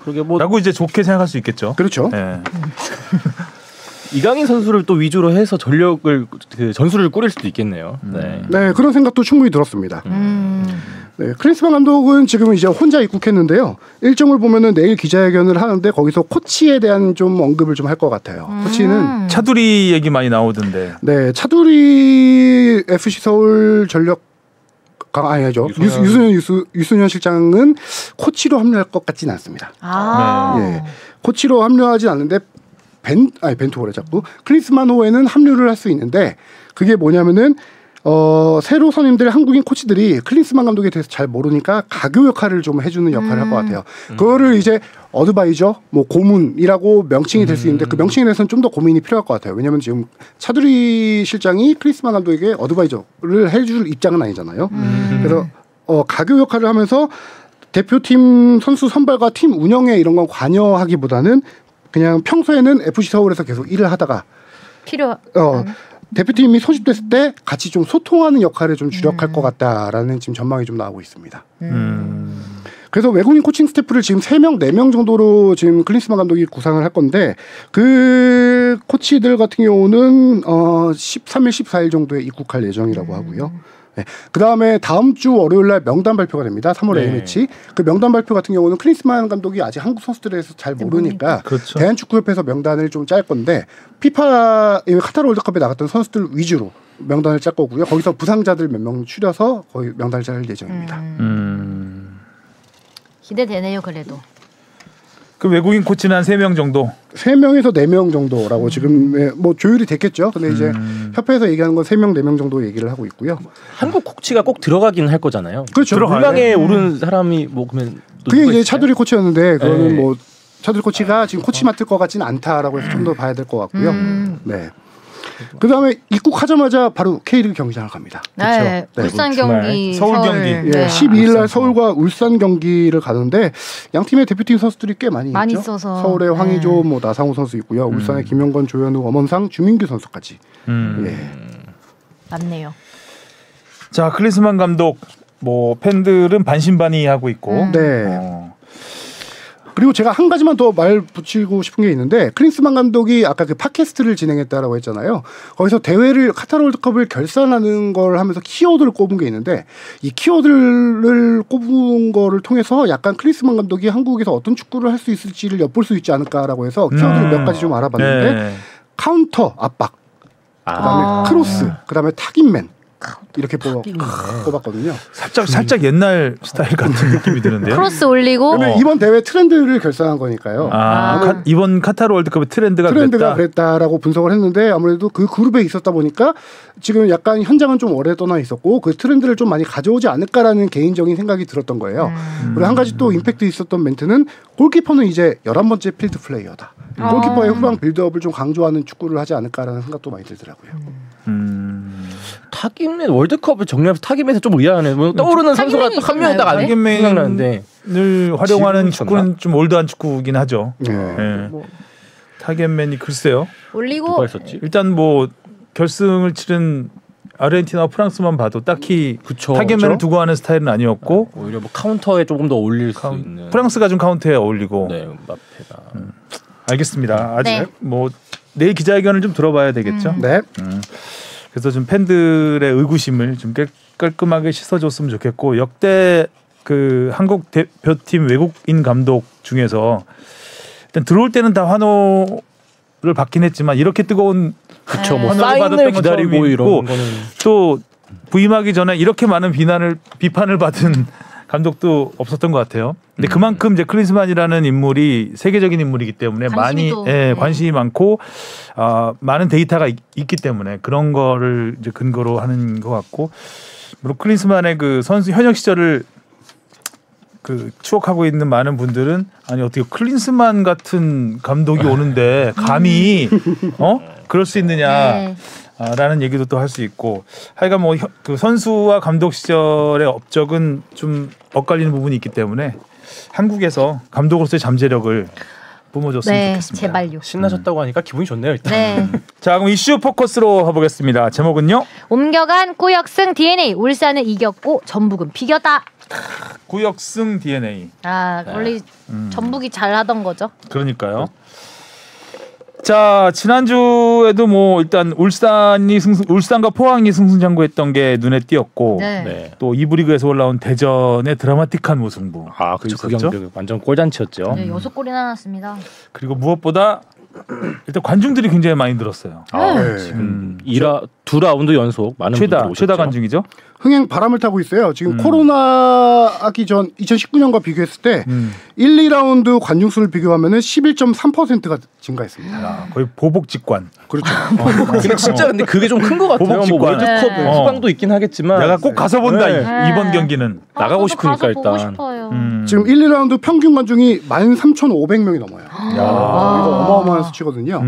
그러게 뭐 라고 이제 좋게 생각할 수 있겠죠. 그렇죠. 네. 이강인 선수를 또 위주로 해서 전력을 그 전술을 꾸릴 수도 있겠네요. 네. 네, 그런 생각도 충분히 들었습니다. 네, 클린스만 감독은 지금 이제 혼자 입국했는데요. 일정을 보면은 내일 기자회견을 하는데 거기서 코치에 대한 좀 언급을 좀 할 것 같아요. 코치는 차두리 얘기 많이 나오던데. 네, 차두리 FC 서울 전력 아니죠. 유소년 실장은 코치로 합류할 것 같지는 않습니다. 예, 코치로 합류하지 않는데 벤투호래 자꾸 클린스만 호에는 합류를 할 수 있는데 그게 뭐냐면은 새로 선임들 한국인 코치들이 클린스만 감독에 대해서 잘 모르니까 가교 역할을 좀 해주는 역할을 할 것 같아요. 그거를 이제 어드바이저, 뭐 고문이라고 명칭이 될 수 있는데 그 명칭에 대해서는 좀 더 고민이 필요할 것 같아요. 왜냐하면 지금 차두리 실장이 클린스만 감독에게 어드바이저를 해줄 입장은 아니잖아요. 그래서 가교 역할을 하면서 대표팀 선수 선발과 팀 운영에 이런 건 관여하기보다는 그냥 평소에는 FC 서울에서 계속 일을 하다가 대표팀이 소집됐을 때 같이 좀 소통하는 역할에 좀 주력할 것 같다라는 지금 전망이 좀 나오고 있습니다. 그래서 외국인 코칭 스태프를 지금 3명, 4명 정도로 지금 클린스만 감독이 구상을 할 건데 그 코치들 같은 경우는 13일, 14일 정도에 입국할 예정이라고 하고요. 네. 그 다음에 다음 주 월요일 날 명단 발표가 됩니다. 3월 A매치. 그 명단 발표 같은 경우는 클린스만 감독이 아직 한국 선수들에 대해서 잘 모르니까 그렇죠. 대한축구협회에서 명단을 좀 짤 건데 피파 카타르 월드컵에 나갔던 선수들 위주로 명단을 짤 거고요. 거기서 부상자들 몇 명 추려서 거의 명단을 짤 예정입니다. 기대되네요. 그래도. 그 외국인 코치는 한 3명 정도? 3명에서 4명 정도라고 지금 뭐 조율이 됐겠죠. 근데 이제 협회에서 얘기하는 건 3명, 4명 정도 얘기를 하고 있고요. 한국 코치가 꼭 들어가긴 할 거잖아요. 그렇죠. 물망에 오른 사람이 뭐 그러면 그게 이제 차두리 코치였는데 그거는 뭐 차두리 코치가 지금 코치 맡을 것 같지는 않다라고 해서 좀 더 봐야 될 것 같고요. 네. 그 다음에 입국하자마자 바로 K리그 경기장을 갑니다. 네, 그렇죠? 울산 경기, 서울 경기. 예, 12일 날 서울과 울산 경기를 가는데 양 팀의 대표팀 선수들이 꽤 많이 있죠. 있어서 서울의 황의조, 뭐 나상호 선수 있고요. 울산의 김영건, 조현우, 엄원상, 주민규 선수까지. 예. 맞네요. 자, 클린스만 감독 뭐 팬들은 반신반의하고 있고. 네. 그리고 제가 한 가지만 더 말 붙이고 싶은 게 있는데 클린스만 감독이 아까 그 팟캐스트를 진행했다라고 했잖아요. 거기서 대회를 카타르 월드컵을 결산하는 걸 하면서 키워드를 꼽은 게 있는데 이 키워드를 꼽은 거를 통해서 약간 클린스만 감독이 한국에서 어떤 축구를 할 수 있을지를 엿볼 수 있지 않을까라고 해서 키워드를 몇 가지 좀 알아봤는데 카운터 압박, 그다음에 크로스, 그다음에 탁인맨 이렇게 뽑았거든요. 살짝 옛날 스타일 같은 느낌이 드는데요. 크로스 올리고 이번 대회 트렌드를 결산한 거니까요. 이번 카타르 월드컵의 트렌드가 그랬다라고 분석을 했는데 아무래도 그 그룹에 있었다 보니까 지금 약간 현장은 좀 오래 떠나 있었고 그 트렌드를 좀 많이 가져오지 않을까라는 개인적인 생각이 들었던 거예요. 그리고 한 가지 또 임팩트 있었던 멘트는 골키퍼는 이제 11번째 필드 플레이어다. 골키퍼의 후방 빌드업을 좀 강조하는 축구를 하지 않을까라는 생각도 많이 들더라고요. 탁임맨 월드컵을 정리하면서 탁임맨에서 좀 의아하네. 뭐 떠오르는 선수가 한 명 딱 안 생각나는데 을 활용하는 축구는 좀 올드한 축구긴 하죠. 네. 네. 타겟맨이 글쎄요. 올리고 일단 뭐 결승을 치른 아르헨티나와 프랑스만 봐도 딱히 타겟맨을 두고 하는 스타일은 아니었고 오히려 뭐 카운터에 조금 더 어울릴 수 있는. 프랑스가 좀 카운터에 어울리고. 네, 마페가. 알겠습니다. 아직 뭐 내일 기자회견을 좀 들어봐야 되겠죠. 네. 그래서 좀 팬들의 의구심을 좀 깔끔하게 씻어줬으면 좋겠고 역대 그 한국 대표팀 외국인 감독 중에서 일단 들어올 때는 다 환호를 받긴 했지만 이렇게 뜨거운 뭐 사인을 기다리고 이런 거는 또 부임하기 전에 이렇게 많은 비판을 받은 감독도 없었던 것 같아요. 근데 그만큼 이제 클린스만이라는 인물이 세계적인 인물이기 때문에 관심이 많고 많은 데이터가 있기 때문에 그런 거를 이제 근거로 하는 것 같고, 물론 클린스만의 그 선수 현역 시절을 그 추억하고 있는 많은 분들은 아니 어떻게 클린스만 같은 감독이 오는데 감히 그럴 수 있느냐. 라는 얘기도 또 할 수 있고, 하여간 뭐 그 선수와 감독 시절의 업적은 좀 엇갈리는 부분이 있기 때문에 한국에서 감독으로서의 잠재력을 뿜어줬으면 좋겠습니다. 제발요. 신나셨다고 하니까 기분이 좋네요 일단. 네. 자, 그럼 이슈 포커스로 가보겠습니다. 제목은요? 옮겨간 꾸역승 DNA. 울산은 이겼고 전북은 비겼다. 구역승 DNA. 원래 전북이 잘하던 거죠. 그러니까요. 자, 지난주에도 뭐 일단 울산과 포항이 승승장구했던 게 눈에 띄었고, 또 2부 리그에서 올라온 대전의 드라마틱한 무승부. 그렇죠. 그 경기 완전 골잔치였죠. 네, 6골이나 났습니다. 그리고 무엇보다 일단 관중들이 굉장히 많이 늘었어요. 지금 2라운드 연속 많은 최다 관중이죠. 흥행 바람을 타고 있어요. 지금 코로나 하기 전 2019년과 비교했을 때 1, 2라운드 관중 수를 비교하면은 11.3%가 증가했습니다. 거의 보복 직관. 그렇죠. 근데 진짜 근데 그게 좀 큰 것 같아요. 뭐 월드컵 후광도 있긴 하겠지만 내가 꼭 가서 본다. 이번 경기는 나가고 싶으니까 일단. 지금 1, 2라운드 평균 관중이 13,500명이 넘어요. 이거 어마어마한 수치거든요.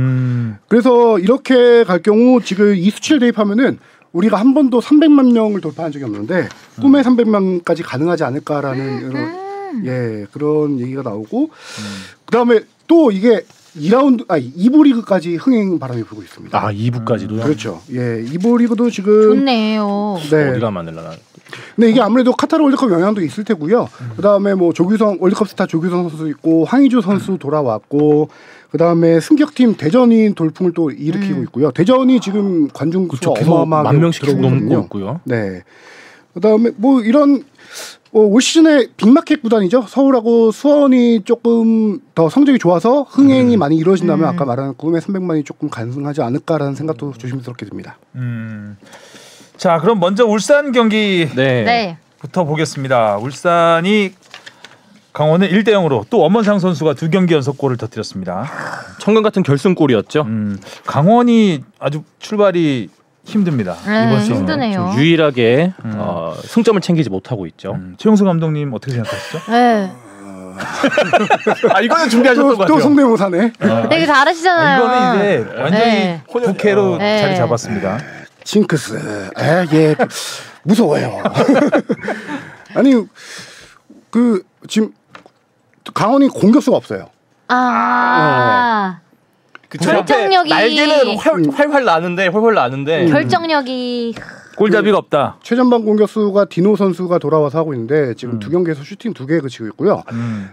그래서 이렇게 갈 경우 지금 이 수치를 대입하면은 우리가 한 번도 300만 명을 돌파한 적이 없는데 꿈의 300만까지 가능하지 않을까라는 그런 얘기가 나오고, 그다음에 또 이게 2부 리그까지 흥행 바람이 불고 있습니다. 2부까지도요? 그렇죠. 2부 리그도 지금 좋네요. 어디가 만들려나? 근데 이게 아무래도 카타르 월드컵 영향도 있을 테고요. 그다음에 뭐 조규성 월드컵 스타 조규성 선수 있고 황의조 선수 돌아왔고, 그다음에 승격팀 대전이 돌풍을 또 일으키고 있고요. 대전이 지금 관중 수가 어마어마하게 만 명씩 넘고 있고요. 네. 그다음에 뭐 이런 올 시즌에 빅마켓 구단이죠. 서울하고 수원이 조금 더 성적이 좋아서 흥행이 많이 이루어진다면 아까 말한 꿈의 300만이 조금 가능하지 않을까라는 생각도 조심스럽게 듭니다. 자, 그럼 먼저 울산 경기부터 보겠습니다. 울산이 강원은 1대0으로 또 엄원상 선수가 2경기 연속 골을 터뜨렸습니다. 청금 같은 결승골이었죠. 강원이 아주 출발이 힘듭니다. 이번 시즌 힘드네요. 유일하게 승점을 챙기지 못하고 있죠. 최용수 감독님 어떻게 생각하시죠? 이거는 준비하셨던 것 같아요. 또 성대모사네. 되게 잘하시잖아요. 이거는 이제 완전히 국회로 자리 잡았습니다. 징크스. 무서워요. 아니 지금 강원이 공격수가 없어요. 결정력이 날개는 활활 나는데 결정력이 골잡이가 없다. 최전방 공격수가 디노 선수가 돌아와서 하고 있는데 지금 2경기에서 슈팅 2개 그치고 있고요.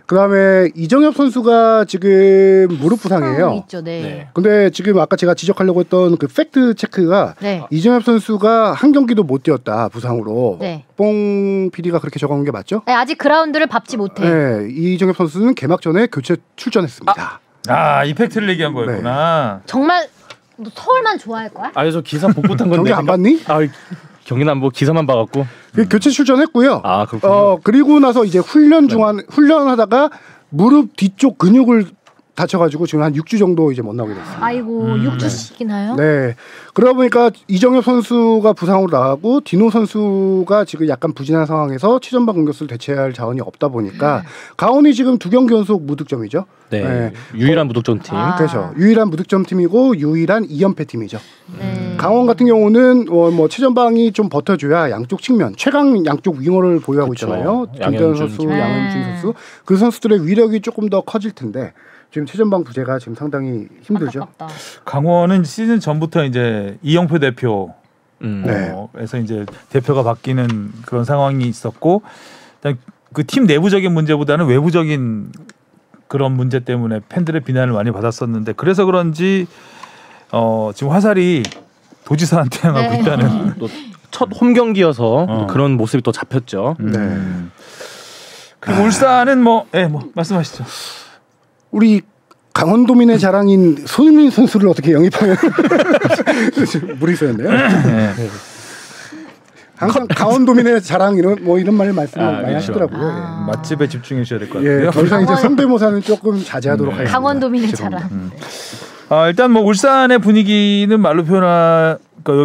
그다음에 이정엽 선수가 지금 무릎 부상이에요. 있죠, 네. 근데 지금 아까 제가 지적하려고 했던 그 팩트 체크가 이정엽 선수가 한 경기도 못 뛰었다 부상으로. 뽕 PD가 그렇게 적어놓은 게 맞죠? 네, 아직 그라운드를 밟지 못해. 이정엽 선수는 개막전에 교체 출전했습니다. 이 팩트를 얘기한 거였구나. 정말 너 서울만 좋아할 거야? 저 기사 복붙한 건데. 경기 안 봤니? 경기는 뭐 기사만 봐갖고. 교체 출전했고요. 그렇군요. 그리고 나서 이제 훈련하다가 무릎 뒤쪽 근육을 다쳐가지고 지금 한 6주 정도 이제 못 나오게 됐습니다. 아이고 6주씩이나요? 네. 그러다 보니까 이정엽 선수가 부상으로 나가고 디노 선수가 지금 약간 부진한 상황에서 최전방 공격수를 대체할 자원이 없다 보니까 강원이 지금 2경기 연속 무득점이죠. 네. 유일한 무득점 팀. 그렇죠. 유일한 무득점 팀이고 유일한 2연패 팀이죠. 강원 같은 경우는 뭐 최전방이 좀 버텨줘야 양쪽 측면 최강 양쪽 윙어를 보유하고 있잖아요. 김대현 선수, 양현준 선수. 그 선수들의 위력이 조금 더 커질 텐데 지금 최전방 부재가 지금 상당히 힘들죠. 안타깝다. 강원은 시즌 전부터 이제 이영표 대표에서 이제 대표가 바뀌는 그런 상황이 있었고, 일단 그 팀 내부적인 문제보다는 외부적인 그런 문제 때문에 팬들의 비난을 많이 받았었는데, 그래서 그런지 지금 화살이 도지사한테 향하고 있다는. 또 첫 홈 경기여서 그런 모습이 또 잡혔죠. 그리고 울산은 말씀하시죠. 우리 강원도민의 자랑인 손흥민 선수를 어떻게 영입하면 무리수였네요. 항상 강원도민의 자랑 이런 말을 말씀을 많이 하시더라고요. 예. 맛집에 집중해 주셔야 될 것 같아요. 예, 더 이상 이제 성대모사는 조금 자제하도록 하겠습니다. 강원도민의 자랑. 일단 뭐 울산의 분위기는 말로 표현할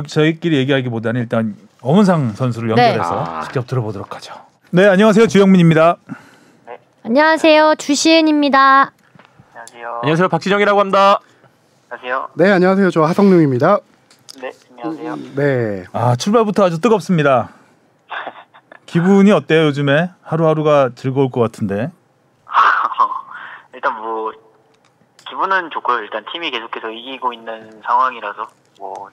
저희끼리 얘기하기보다는 일단 엄은상 선수를 연결해서 직접 들어보도록 하죠. 네, 안녕하세요. 주영민입니다. 네. 안녕하세요. 주시은입니다. 안녕하세요. 안녕하세요. 박지정이라고 합니다. 안녕하세요. 네, 안녕하세요. 저 하성룡입니다. 네, 안녕하세요. 네. 출발부터 아주 뜨겁습니다. 기분이 어때요, 요즘에? 하루하루가 즐거울 것 같은데. 일단 뭐 기분은 좋고요. 일단 팀이 계속해서 이기고 있는 상황이라서 뭐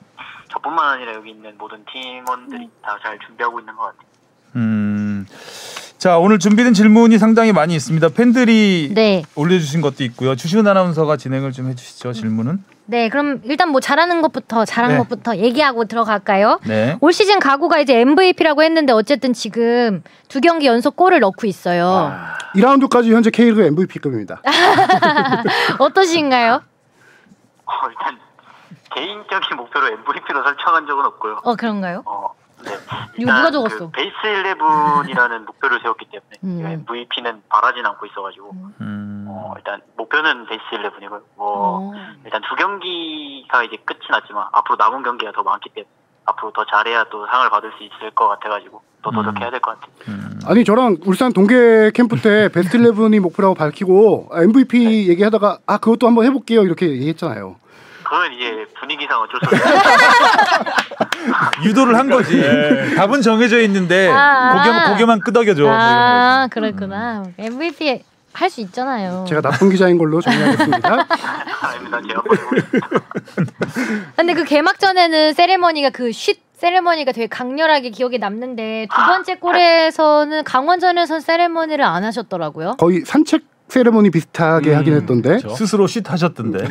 저뿐만 아니라 여기 있는 모든 팀원들이 다 잘 준비하고 있는 것 같아요. 자, 오늘 준비된 질문이 상당히 많이 있습니다. 팬들이 네. 올려주신 것도 있고요. 주시은 아나운서가 진행을 좀 해주시죠. 질문은. 네, 그럼 일단 뭐 잘하는 것부터 얘기하고 들어갈까요? 네. 올 시즌 가구가 이제 MVP라고 했는데 어쨌든 지금 2경기 연속 골을 넣고 있어요. 2라운드까지 현재 K리그 MVP급입니다. 어떠신가요? 일단 개인적인 목표로 MVP로 설정한 적은 없고요. 그런가요? 네. 이거 누가 적었어? 베이스 11이라는 목표를 세웠기 때문에 MVP는 바라진 않고 있어가지고 일단 목표는 베이스 11이고요. 일단 2경기가 이제 끝이 났지만 앞으로 남은 경기가 더 많기 때문에 앞으로 더 잘해야 또 상을 받을 수 있을 것 같아가지고 더 노력해야 될 것 같아요. 아니 저랑 울산 동계 캠프 때 베스트 11이 목표라고 밝히고 MVP 얘기하다가 그것도 한번 해볼게요 이렇게 얘기했잖아요. 그건 이제 분위기상 어쩔 수 없어요. 유도를 한 거지. 네. 답은 정해져 있는데 고개만 끄덕여줘. 그렇구나. MVP 할 수 있잖아요. 제가 나쁜 기자인 걸로 정리하겠습니다. 아닙니다. 제가 근데 그 개막전에는 세레머니가 쉿 세레머니가 되게 강렬하게 기억에 남는데 두 번째 골에서는 강원전에선 세레머니를 안 하셨더라고요. 거의 산책 세레머니 비슷하게 하긴 했던데. 그렇죠. 스스로 쉿 하셨던데.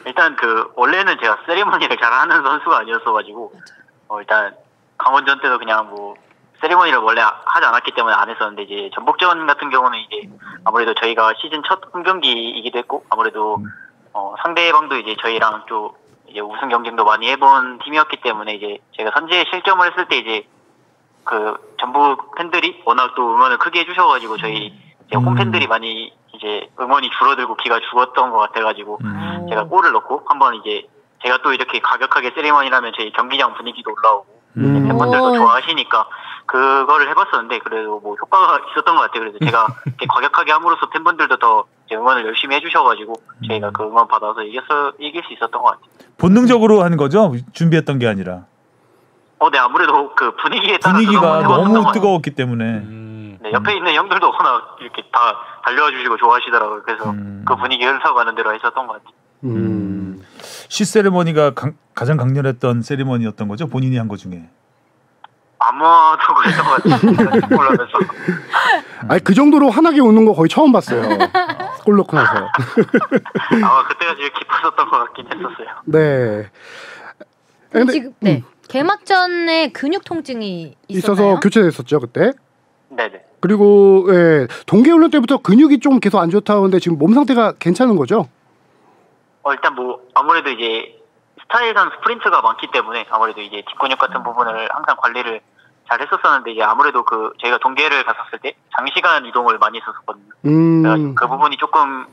일단 원래는 제가 세리머니를 잘하는 선수가 아니었어가지고 일단 강원전 때도 그냥 뭐 세리머니를 원래 하지 않았기 때문에 안 했었는데 이제 전북전 같은 경우는 이제 아무래도 저희가 시즌 첫 홈경기이기도 했고 아무래도 상대방도 이제 저희랑 좀 이제 우승 경쟁도 많이 해본 팀이었기 때문에 이제 제가 선제 실점을 했을 때 이제 전북 팬들이 워낙 또 응원을 크게 해주셔가지고 저희 홈팬들이 많이 이제 응원이 줄어들고 기가 죽었던 것 같아가지고 제가 골을 넣고 한번 이제 제가 또 이렇게 가격하게 세리머니라면 저희 경기장 분위기도 올라오고 팬분들도 좋아하시니까 그거를 해봤었는데 그래도 뭐 효과가 있었던 것 같아요. 그래서 제가 이렇게 과격하게 함으로써 팬분들도 더 응원을 열심히 해주셔가지고 저희가 그 응원 받아서 이길 수 있었던 것 같아요. 본능적으로 한 거죠? 준비했던 게 아니라. 네, 아무래도 그 분위기가 너무 뜨거웠기 때문에. 네, 옆에 있는 형들도 워낙 이렇게 다 달려와 주시고 좋아하시더라고요. 그래서 그 분위기 흘러가는 대로 했었던 것 같아요. 시 세리머니가 가장 강렬했던 세리머니였던 거죠? 본인이 한 거 중에. 아무도 그랬던 것 같아요. 올라면서. 아니 그 정도로 환하게 웃는 거 거의 처음 봤어요. 골 넣고 나서. 아마 그때가 제일 기뻤었던 것 같긴 했었어요. 네. 근데 지금 개막전에 근육 통증이 있어서 교체됐었죠 그때. 네네. 그리고 동계훈련 때부터 근육이 좀 계속 안 좋다고 하는데 지금 몸 상태가 괜찮은 거죠? 일단 뭐 아무래도 이제 스타일상 스프린트가 많기 때문에 아무래도 이제 뒷근육 같은 부분을 항상 관리를 잘 했었었는데 이제 아무래도 저희가 동계를 갔었을 때 장시간 이동을 많이 했었거든요. 그래서 그 부분이 조금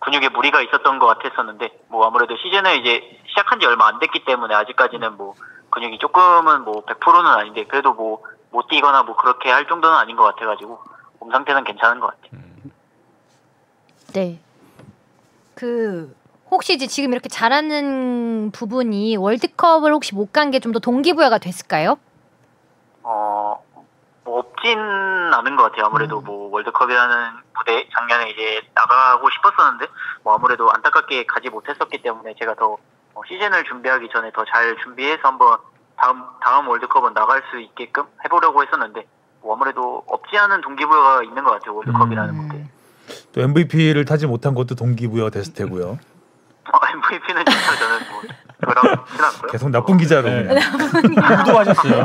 근육에 무리가 있었던 것 같았었는데 뭐 아무래도 시즌을 이제 시작한 지 얼마 안 됐기 때문에 아직까지는 뭐 근육이 조금은 뭐 100%는 아닌데 그래도 뭐 못 뛰거나 뭐 그렇게 할 정도는 아닌 것 같아가지고 몸 상태는 괜찮은 것 같아요. 네. 혹시 이제 지금 이렇게 잘하는 부분이 월드컵을 혹시 못 간 게 좀 더 동기부여가 됐을까요? 뭐 없진 않은 것 같아요. 아무래도 뭐 월드컵이라는 무대 작년에 이제 나가고 싶었었는데 뭐 아무래도 안타깝게 가지 못했었기 때문에 제가 더 시즌을 준비하기 전에 더 잘 준비해서 한번 다음 월드컵은 나갈 수 있게끔 해보려고 했었는데 뭐 아무래도 없지 않은 동기부여가 있는 것 같아요. 월드컵이라는 무대. 또 MVP를 타지 못한 것도 동기부여가 됐을 테고요. MVP는 진짜 저는 뭐 그렇진 않고요. 계속 나쁜 기자로 유도하셨어요.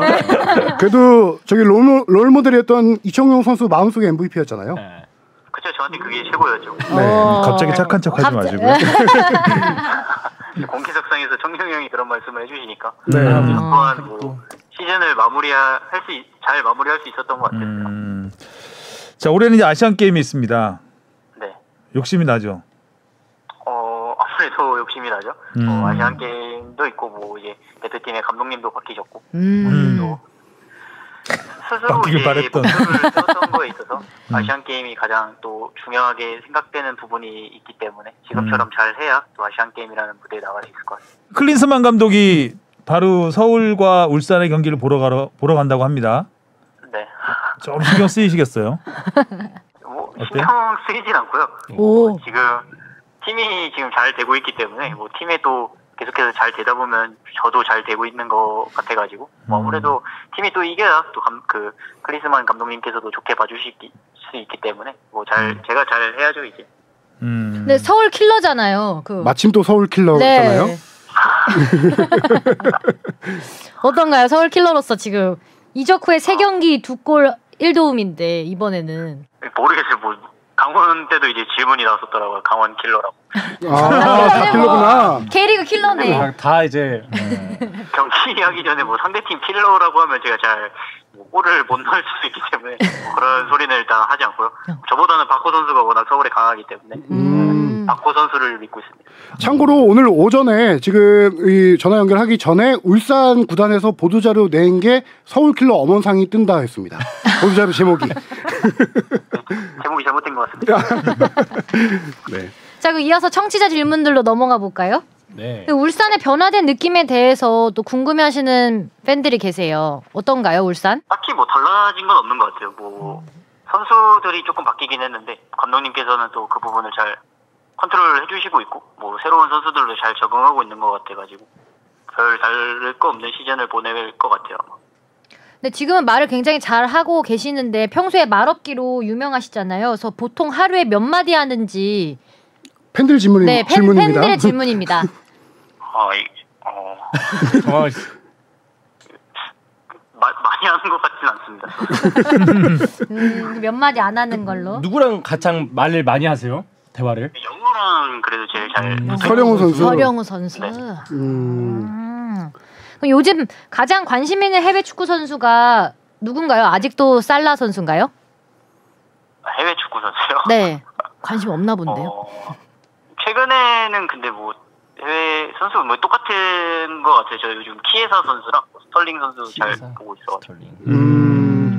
그래도 저기 롤 모델이었던 이청용 선수 마음속에 MVP였잖아요. 네. 그렇죠. 저한테 그게 최고였죠. 네. 갑자기 착한 척하지 마시고요. 공개석상에서 청룡 형이 그런 말씀을 해주시니까 네. 또한 뭐 시즌 시즌을 잘 마무리할 수 있었던 것 같아요. 자, 올해는 이제 아시안 게임이 있습니다. 네. 욕심이 나죠. 아무래도 욕심이 나죠. 아시안 게임도 있고 뭐 이제 대표팀의 감독님도 바뀌셨고 또 스스로 이제 목표를 세웠던 거에 있어서 아시안 게임이 가장 또 중요하게 생각되는 부분이 있기 때문에 지금처럼 잘 해야 또 아시안 게임이라는 무대에 나갈 수 있을 것 같습니다. 클린스만 감독이 바로 서울과 울산의 경기를 보러 간다고 합니다. 네. 좀 신경 쓰이시겠어요? 뭐 신경 쓰이진 않고요. 지금 팀이 지금 잘 되고 있기 때문에 뭐 팀에 또 계속해서 잘 되다 보면 저도 잘 되고 있는 것 같아가지고 아무래도 팀이 또 이겨야 또 그 클린스만 감독님께서도 좋게 봐주실 수 있기 때문에 뭐 제가 잘 해야죠 이제. 네, 서울 킬러잖아요. 마침 또 서울 킬러잖아요. 네. 어떤가요? 서울 킬러로서 지금 이적 후에 3경기 2골 1도움인데 이번에는 모르겠어요. 뭐 강원 때도 이제 질문이 나왔었더라고요. 강원 킬러라고. 킬러구나. K리그 킬러네. 다 이제 경기하기 전에 뭐 상대팀 킬러라고 하면 제가 잘 골을 못 넣을 수도 있기 때문에 그런 소리는 일단 하지 않고요. 저보다는 박호 선수가 워낙 서울에 강하기 때문에 박호 선수를 믿고 있습니다. 참고로 오늘 오전에 지금 이 전화 연결하기 전에 울산 구단에서 보도자료 낸 게 서울킬러 엄원상이 뜬다 했습니다. 보도자료 제목이. 제목이 잘못된 것 같습니다. 네. 자, 그럼 이어서 청취자 질문들로 넘어가 볼까요? 네. 울산의 변화된 느낌에 대해서 또 궁금해하시는 팬들이 계세요. 어떤가요, 울산? 딱히 뭐 달라진 건 없는 것 같아요. 뭐 선수들이 조금 바뀌긴 했는데 감독님께서는 또 그 부분을 잘 컨트롤 해주시고 있고 뭐 새로운 선수들도 잘 적응하고 있는 것 같아가지고 별 다를 거 없는 시즌을 보낼 것 같아요. 근데 지금은 말을 굉장히 잘 하고 계시는데 평소에 말없기로 유명하시잖아요. 그래서 보통 하루에 몇 마디 하는지. 팬들 질문입니다. 네, 팬들의 질문입니다. 많이 하는 것 같진 않습니다. 몇 마디 안 하는 걸로. 누구랑 가장 말을 많이 하세요? 대화를? 영우랑 그래도 제일 잘. 서령우 선수. 네. 그럼 요즘 가장 관심 있는 해외 축구 선수가 누군가요? 아직도 살라 선수인가요? 해외 축구 선수요? 네. 관심 없나 본데요. 최근에는 근데 뭐 해외 선수 뭐 똑같은 것 같아요. 저 요즘 키에사 선수랑 스털링 선수 잘 보고 있어가지고.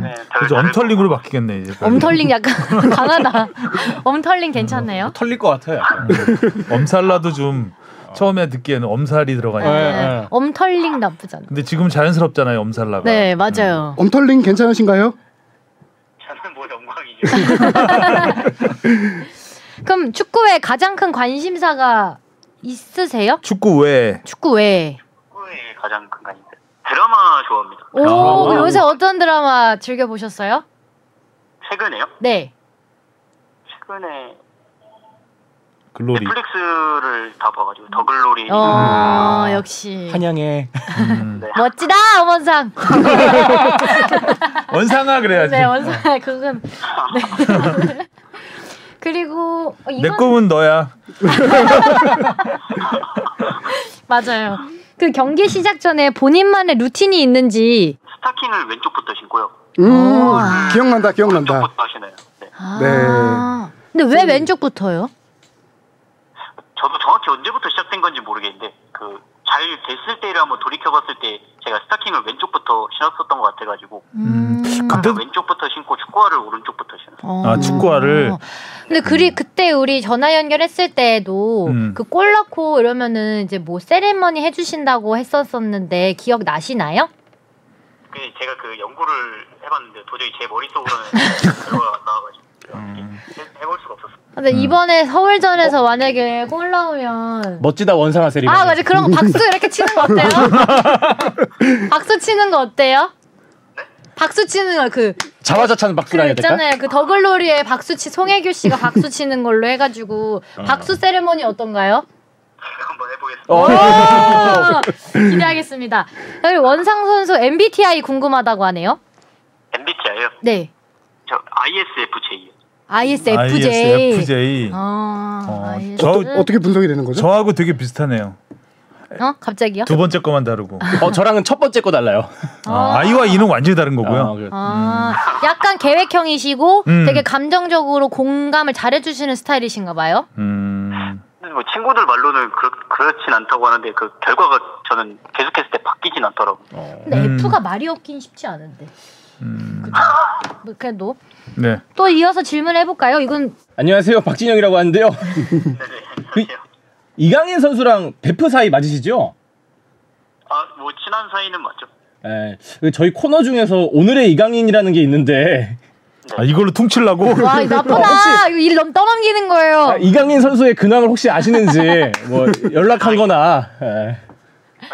네, 그래서 엄털링으로 바뀌겠네 이제. 엄털링 약간 강하다. 엄털링 괜찮네요. 털릴 것 같아요. 엄살라도 좀 처음에 듣기에는 엄살이 들어가니까. 엄털링 나쁘지 않아. 근데 지금 자연스럽잖아요 엄살라가. 네 맞아요. 엄털링 괜찮으신가요? 저는 뭐 영광이죠. 그럼 축구에 가장 큰 관심사가 있으세요? 축구 외에. 축구에 가장 큰 관심사. 드라마 좋아합니다. 오, 요새 어떤 드라마 즐겨 보셨어요? 최근에요? 네. 최근에 글로리. 넷플릭스를 다 봐가지고 더 글로리. 역시. 한양에. 네. 멋지다 엄원상. 원상아 그래야지. 네 원상아 그건. 네. 그리고 내 꿈은 너야. 맞아요. 그 경기 시작 전에 본인만의 루틴이 있는지. 스타킹을 왼쪽부터 신고요. 기억난다. 왼쪽부터 하시네요. 네. 근데 왜 왼쪽부터요? 저도 정확히 언제부터 시작된 건지 모르겠는데 잘 됐을 때를 한번 돌이켜봤을 때 제가 스타킹을 왼쪽부터 신었었던 것 같아가지고 그때 왼쪽부터 신고 축구화를 오른쪽부터 신었어요. 축구화를. 근데 그때 우리 전화 연결했을 때도 그 골 넣고 이러면은 이제 뭐 세리머니 해주신다고 했었었는데 기억 나시나요? 제가 그 연구를 해봤는데 도저히 제 머릿속으로는 결과가 안 나와가지고 해볼 수가 없었어요. 근데 이번에 서울전에서 만약에 골 나오면 멋지다 원상아 세리머니. 맞아. 그런 거 박수 이렇게 치는 거 어때요? 박수 치는 거 어때요? 네? 박수 치는 거 자화자찬 박수라 해야 될까? 있잖아요. 그 더글로리에 송혜교 씨가 박수 치는 걸로 해가지고 박수 세레모니 어떤가요? 한번 해보겠습니다. 기대하겠습니다. 그리고 원상 선수 MBTI 궁금하다고 하네요. MBTI요? 네. 저 ISFJ요. ISFJ. ISFJ. 어떻게 분석이 되는 거죠? 저하고 되게 비슷하네요. 갑자기요? 두 번째 거만 다르고. 저랑은 첫 번째 거 달라요. I와 E는 완전히 다른 거고요. 약간 계획형이시고 되게 감정적으로 공감을 잘해주시는 스타일이신가 봐요. 뭐 친구들 말로는 그렇진 않다고 하는데 그 결과가 저는 계속했을 때 바뀌진 않더라고요. 근데 F가 말이 없긴 쉽지 않은데. 그죠? 그래도 네. 또 이어서 질문해볼까요? 이건 안녕하세요, 박진영이라고 하는데요. 이강인 선수랑 베프 사이 맞으시죠? 뭐 친한 사이는 맞죠. 네. 저희 코너 중에서 오늘의 이강인이라는 게 있는데 이걸로 퉁치려고? 와, 나쁘다. 이거 일 떠넘기는 거예요. 이강인 선수의 근황을 혹시 아시는지 뭐 연락한거나.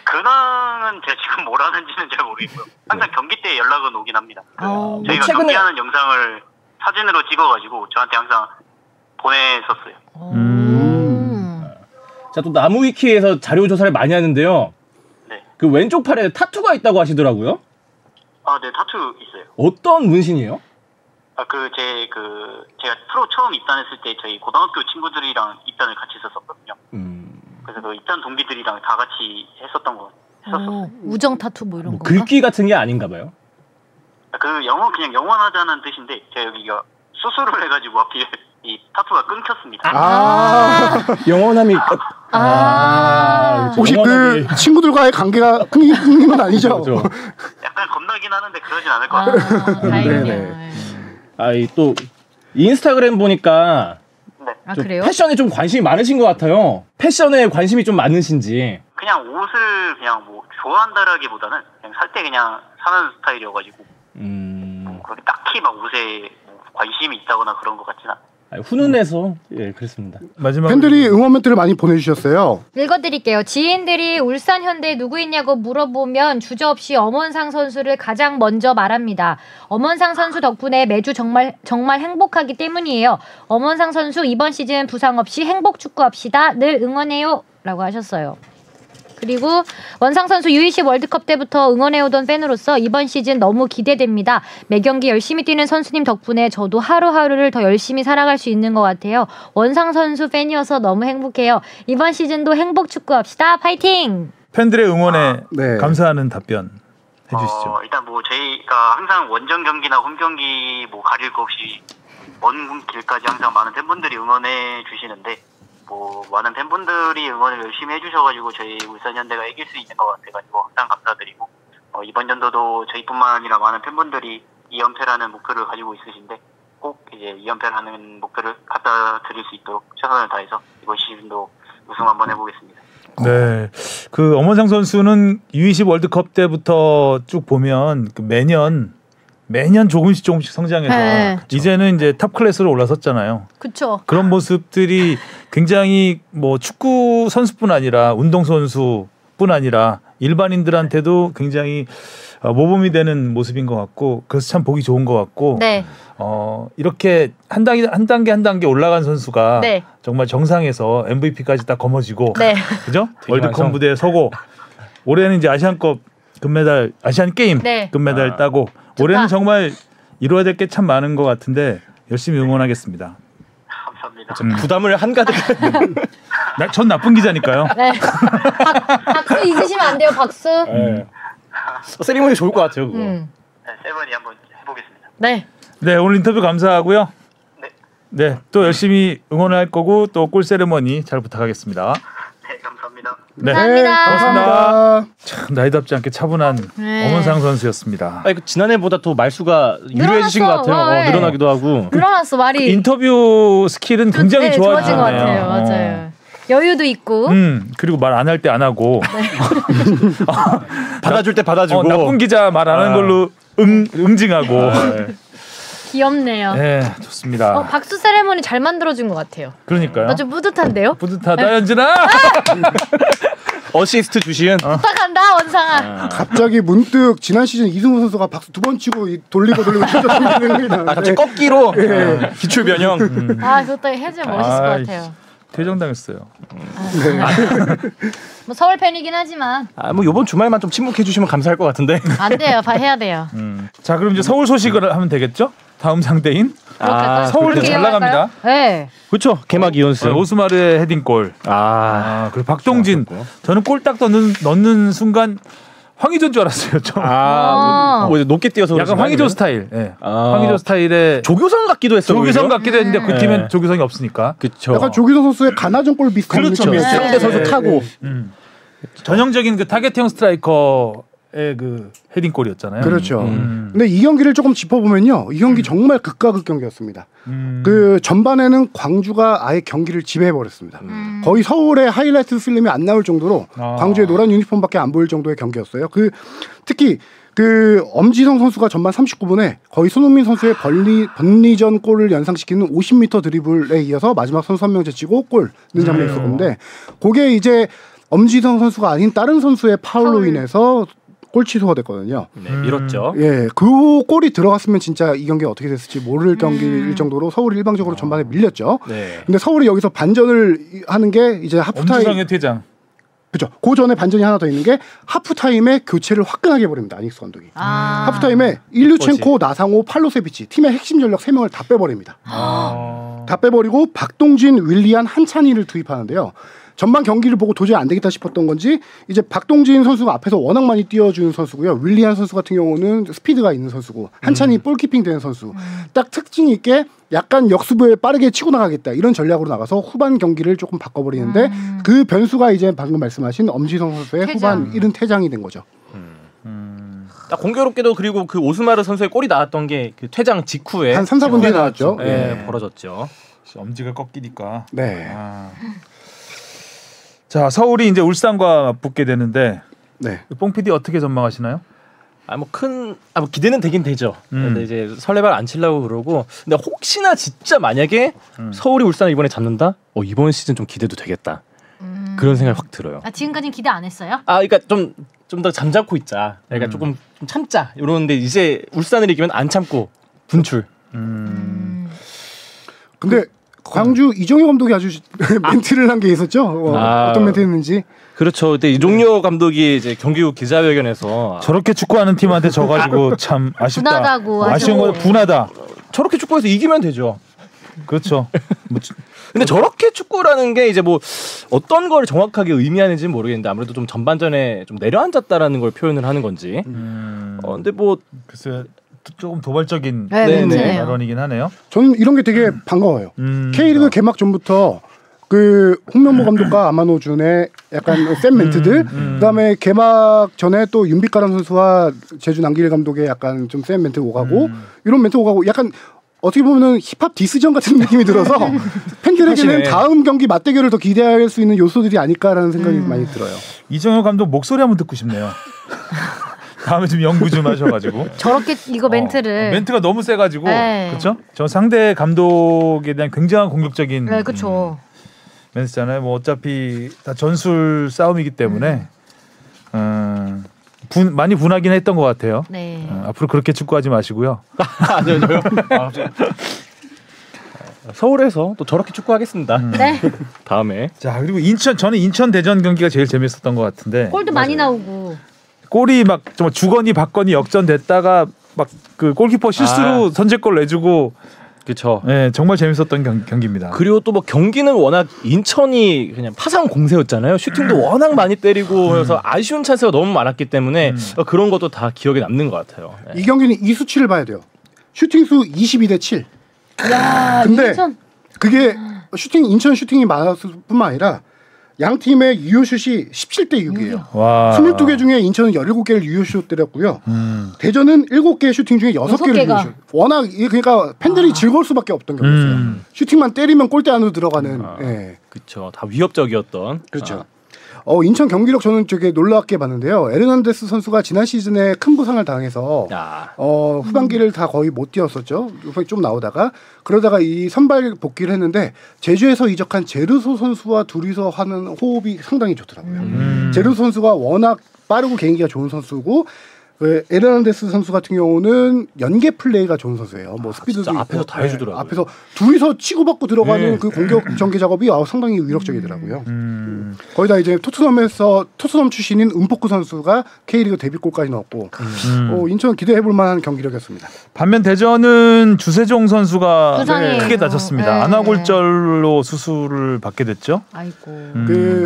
근황은 제가 지금 뭘 하는지는 잘 모르겠고요. 항상 경기 때 연락은 오긴 합니다. 저희가 최근에... 경기하는 영상을 사진으로 찍어가지고 저한테 항상 보냈었어요. 자, 또 나무위키에서 자료 조사를 많이 하는데요. 네. 그 왼쪽 팔에 타투가 있다고 하시더라고요. 네, 타투 있어요. 어떤 문신이에요? 제가 프로 처음 입단했을 때 저희 고등학교 친구들이랑 입단을 같이 했었거든요. 그래서 그 입단 동기들이랑 다 같이 했었어요. 우정 타투 뭐 이런 거. 글귀 같은 게 아닌가 봐요. 그냥 영원하자는 뜻인데 제가 여기가 수술을 해가지고 하필 이 타투가 끊겼습니다. 영원함이. 혹시 그 친구들과의 관계가 끊긴 건 아니죠? 그렇죠. 약간 겁나긴 하는데 그러진 않을 것 같아요. 다행이네요. 또 인스타그램 보니까 그래요? 패션에 좀 관심이 많으신 것 같아요. 패션에 관심이 좀 많으신지. 그냥 옷을 그냥 뭐 좋아한다라기보다는 그냥 살 때 그냥 사는 스타일이어가지고 뭐 그렇게 딱히 막 옷에 뭐 관심이 있다거나 그런 것 같진 않아요. 훈훈해서 그렇습니다. 마지막 팬들이 응원 멘트를 많이 보내주셨어요. 읽어드릴게요. 지인들이 울산 현대에 누구 있냐고 물어보면 주저없이 엄원상 선수를 가장 먼저 말합니다. 엄원상 선수 덕분에 매주 정말 행복하기 때문이에요. 엄원상 선수 이번 시즌 부상 없이 행복 축구합시다. 늘 응원해요. 라고 하셨어요. 그리고 원상 선수 U20 월드컵 때부터 응원해오던 팬으로서 이번 시즌 너무 기대됩니다. 매 경기 열심히 뛰는 선수님 덕분에 저도 하루하루를 더 열심히 살아갈 수 있는 것 같아요. 원상 선수 팬이어서 너무 행복해요. 이번 시즌도 행복 축구합시다. 파이팅! 팬들의 응원에 감사하는 답변 해주시죠. 일단 뭐 저희가 항상 원정 경기나 홈 경기 뭐 가릴 거 없이 먼 길까지 항상 많은 팬분들이 응원해 주시는데 뭐 많은 팬분들이 응원을 열심히 해주셔가지고 저희 울산현대가 이길 수 있는 것 같아가지고 항상 감사드리고 이번 연도도 저희뿐만 아니라 많은 팬분들이 2연패라는 목표를 가지고 있으신데 꼭 이제 2연패라는 목표를 갖다 드릴 수 있도록 최선을 다해서 이번 시즌도 우승 한번 해보겠습니다. 네, 그 엄원상 선수는 U20 월드컵 때부터 쭉 보면 매년 조금씩 성장해서 이제는 이제 탑 클래스로 올라섰잖아요. 그렇죠. 그런 모습들이 굉장히 뭐 축구 선수뿐 아니라 운동 선수뿐 아니라 일반인들한테도 굉장히 모범이 되는 모습인 것 같고 그래서 참 보기 좋은 것 같고 이렇게 한 단계 올라간 선수가 정말 정상에서 MVP까지 딱 거머쥐고 그죠? 월드컵 무대에 서고 올해는 이제 아시안컵 금메달 아시안 게임 금메달 따고 올해는 정말 이루어야 될 게 참 많은 것 같은데 열심히 응원하겠습니다. 감사합니다. 부담을 한가득. 전 나쁜 기자니까요. 네. 박수 잊으시면 안 돼요. 박수. 세리머니 좋을 것 같아요. 그거. 세리머니 한번 해보겠습니다. 네, 오늘 인터뷰 감사하고요. 네, 또 열심히 응원할 거고 또 골 세리머니 잘 부탁하겠습니다. 네, 감사합니다. 네, 감사합니다. 고맙습니다. 참 나이답지 않게 차분한 엄원상 선수였습니다. 지난해보다 더 말수가 유리해지신 것 같아요. 늘어나기도 하고. 늘어났어 말이. 그 인터뷰 스킬은 굉장히 좋아진 것 같아요. 맞아요. 여유도 있고. 그리고 말 안 할 때 안 하고. 받아줄 때 받아주고. 나쁜 기자 말 안 하는 걸로 응징하고. 귀엽네요. 네, 좋습니다. 박수 세레모니 잘 만들어준 것 같아요. 그러니까요. 나 좀 뿌듯한데요? 뿌듯하다, 연진아. 어시스트 주시은. 부탁한다, 원상아. 갑자기 문득 지난 시즌 이승우 선수가 박수 2번 치고 돌리고 진짜 생각납니다. 갑자기 꺾기로 기출 변형. 그것도 해주면 멋있을 것 같아요. 퇴장당했어요. 뭐 서울 팬이긴 하지만. 뭐 이번 주말만 좀 침묵해 주시면 감사할 것 같은데. 안 돼요, 해야 돼요. 자, 그럼 이제 서울 소식을 하면 되겠죠? 다음 상대인 서울도 잘 나갑니다. 네. 그렇죠. 개막 이연승. 오스마르의 헤딩골. 그리고 박동진. 저는 골 딱 넣는 순간 황의조인 줄 알았어요. 뭐 높게 뛰어서 약간 황의조 스타일. 네. 황의조 스타일의 조규성 같기도 했어요. 조규성 같기도 했는데 그 팀엔 조규성이 없으니까. 그렇죠. 약간 조규성 선수의 가나전 골 비슷한 느낌이었죠. 상대 선수 타고 전형적인 그 타겟형 스트라이커의 그 헤딩골이었잖아요. 그렇죠. 근데 이 경기를 조금 짚어보면요, 이 경기 정말 극과 극 경기였습니다. 그 전반에는 광주가 아예 경기를 지배해버렸습니다. 거의 서울의 하이라이트 필름이 안 나올 정도로 광주의 노란 유니폼밖에 안 보일 정도의 경기였어요. 특히 그 엄지성 선수가 전반 39분에 거의 손흥민 선수의 번리전 골을 연상시키는 50m 드리블에 이어서 마지막 선수 한 명 제치고 골 넣는 장면이 있었는데, 그게 이제 엄지성 선수가 아닌 다른 선수의 파울로 인해서 골 취소가 됐거든요. 밀었죠. 예, 그 골이 들어갔으면 진짜 이 경기가 어떻게 됐을지 모를 경기일 정도로 서울이 일방적으로 전반에 밀렸죠. 근데 서울이 여기서 반전을 하는 게 이제 하프타임. 엄지성의 퇴장. 그렇죠. 그 전에 반전이 하나 더 있는 게 하프타임에 교체를 화끈하게 해버립니다. 아닉스 감독이. 하프타임에 일류첸코, 나상호, 팔로세비치 팀의 핵심 전력 3명을 다 빼버립니다. 다 빼버리고 박동진, 윌리안, 한찬희를 투입하는데요. 전반 경기를 보고 도저히 안 되겠다 싶었던 건지 이제 박동진 선수가 앞에서 워낙 많이 뛰어주는 선수고요. 윌리안 선수 같은 경우는 스피드가 있는 선수고, 한찬이 볼키핑 되는 선수. 딱 특징 있게 약간 역습을 빠르게 치고 나가겠다 이런 전략으로 나가서 후반 경기를 조금 바꿔버리는데 그 변수가 이제 방금 말씀하신 엄지성 선수의 후반 1은 퇴장이 된 거죠. 딱 공교롭게도 그리고 그 오스마르 선수의 골이 나왔던 게 그 퇴장 직후에 한 3, 4분 뒤에 나왔죠. 벌어졌죠. 엄지가 꺾이니까. 네. 자, 서울이 이제 울산과 붙게 되는데, 뽕 PD 어떻게 전망하시나요? 뭐 기대는 되긴 되죠. 근데 이제 설레발 안 치려고 그러고, 근데 혹시나 진짜 만약에 서울이 울산을 이번에 잡는다? 이번 시즌 좀 기대도 되겠다. 그런 생각이 확 들어요. 지금까지는 기대 안 했어요? 그러니까 좀 더 잠잡고 있자. 그러니까 조금 좀 참자. 이러는데 이제 울산을 이기면 안 참고 분출. 근데 광주 이종효 감독이 아주 멘트를 한 게 있었죠. 어떤 멘트였는지. 그렇죠. 근데 이종효 감독이 이제 경기 후 기자회견에서 저렇게 축구하는 팀한테 져가지고 참 아쉽다. 분하다고. 아쉬운 건 분하다. 저렇게 축구해서 이기면 되죠. 그렇죠. 근데 저렇게 축구라는 게 이제 뭐 어떤 걸 정확하게 의미하는지는 모르겠는데 아무래도 좀 전반전에 좀 내려앉았다라는 걸 표현을 하는 건지. 근데 뭐 글쎄 조금 도발적인 네. 발언이긴 하네요. 저는 이런 게 되게 반가워요. K리그 개막 전부터 그 홍명보 감독과 아마노준의 약간 센 멘트들, 그다음에 개막 전에 또 윤빛가람 선수와 제주 남길 감독의 약간 좀 센 멘트 오가고 이런 멘트 오가고 약간 어떻게 보면은 힙합 디스전 같은 느낌이 들어서 팬들에게는 다음 경기 맞대결을 더 기대할 수 있는 요소들이 아닐까라는 생각이 많이 들어요. 이정효 감독 목소리 한번 듣고 싶네요. 다음에 좀 연구 좀 하셔가지고 저렇게 이거 멘트를 멘트가 너무 세가지고 그렇죠? 저 상대 감독에 대한 굉장한 공격적인 그렇죠. 멘트잖아요. 뭐 어차피 다 전술 싸움이기 때문에 많이 분하긴 했던 것 같아요. 네. 앞으로 그렇게 축구하지 마시고요. 아니요. 서울에서 또 저렇게 축구하겠습니다. 네. 다음에. 자, 그리고 저는 인천 대전 경기가 제일 재밌었던 것 같은데. 골도 많이 나오고. 골이 막 정말 주거니 받거니 역전됐다가 막 그 골키퍼 실수로 선제골 내주고. 그렇죠. 네, 정말 재밌었던 경기입니다. 그리고 또 뭐 경기는 워낙 인천이 그냥 파상 공세였잖아요. 슈팅도 워낙 많이 때리고 그래서 아쉬운 찬스가 너무 많았기 때문에 그런 것도 다 기억에 남는 것 같아요. 이 경기는 이 수치를 봐야 돼요. 슈팅 수 22대 7. 야, 근데 인천. 그게 인천 슈팅이 많았을 뿐만 아니라 양 팀의 유효슛이 17대 6이에요. 와. 22개 중에 인천은 17개를 유효슛 때렸고요. 대전은 7개의 슈팅 중에 6개를 유효슛. 워낙 그러니까 팬들이 즐거울 수밖에 없던 경기였어요. 슈팅만 때리면 골대 안으로 들어가는. 그렇죠. 다 위협적이었던. 그렇죠. 인천 경기력 저는 되게 놀랍게 봤는데요. 에르난데스 선수가 지난 시즌에 큰 부상을 당해서 후반기를 다 거의 못 뛰었었죠. 좀 나오다가 그러다가 이 선발 복귀를 했는데 제주에서 이적한 제르소 선수와 둘이서 하는 호흡이 상당히 좋더라고요. 제르소 선수가 워낙 빠르고 개인기가 좋은 선수고 에르난데스 선수 같은 경우는 연계 플레이가 좋은 선수예요. 뭐 스피드도 있고, 앞에서 다 해주더라고요. 앞에서 둘이서 치고받고 들어가는 그 공격 전개 작업이 상당히 위력적이더라고요. 거기다 이제 토트넘 출신인 은포크 선수가 K리그 데뷔골까지 넣었고 인천 기대해볼 만한 경기력이었습니다. 반면 대전은 주세종 선수가 부상이에요. 크게 다쳤습니다. 네. 안아골절로 수술을 받게 됐죠. 아이고.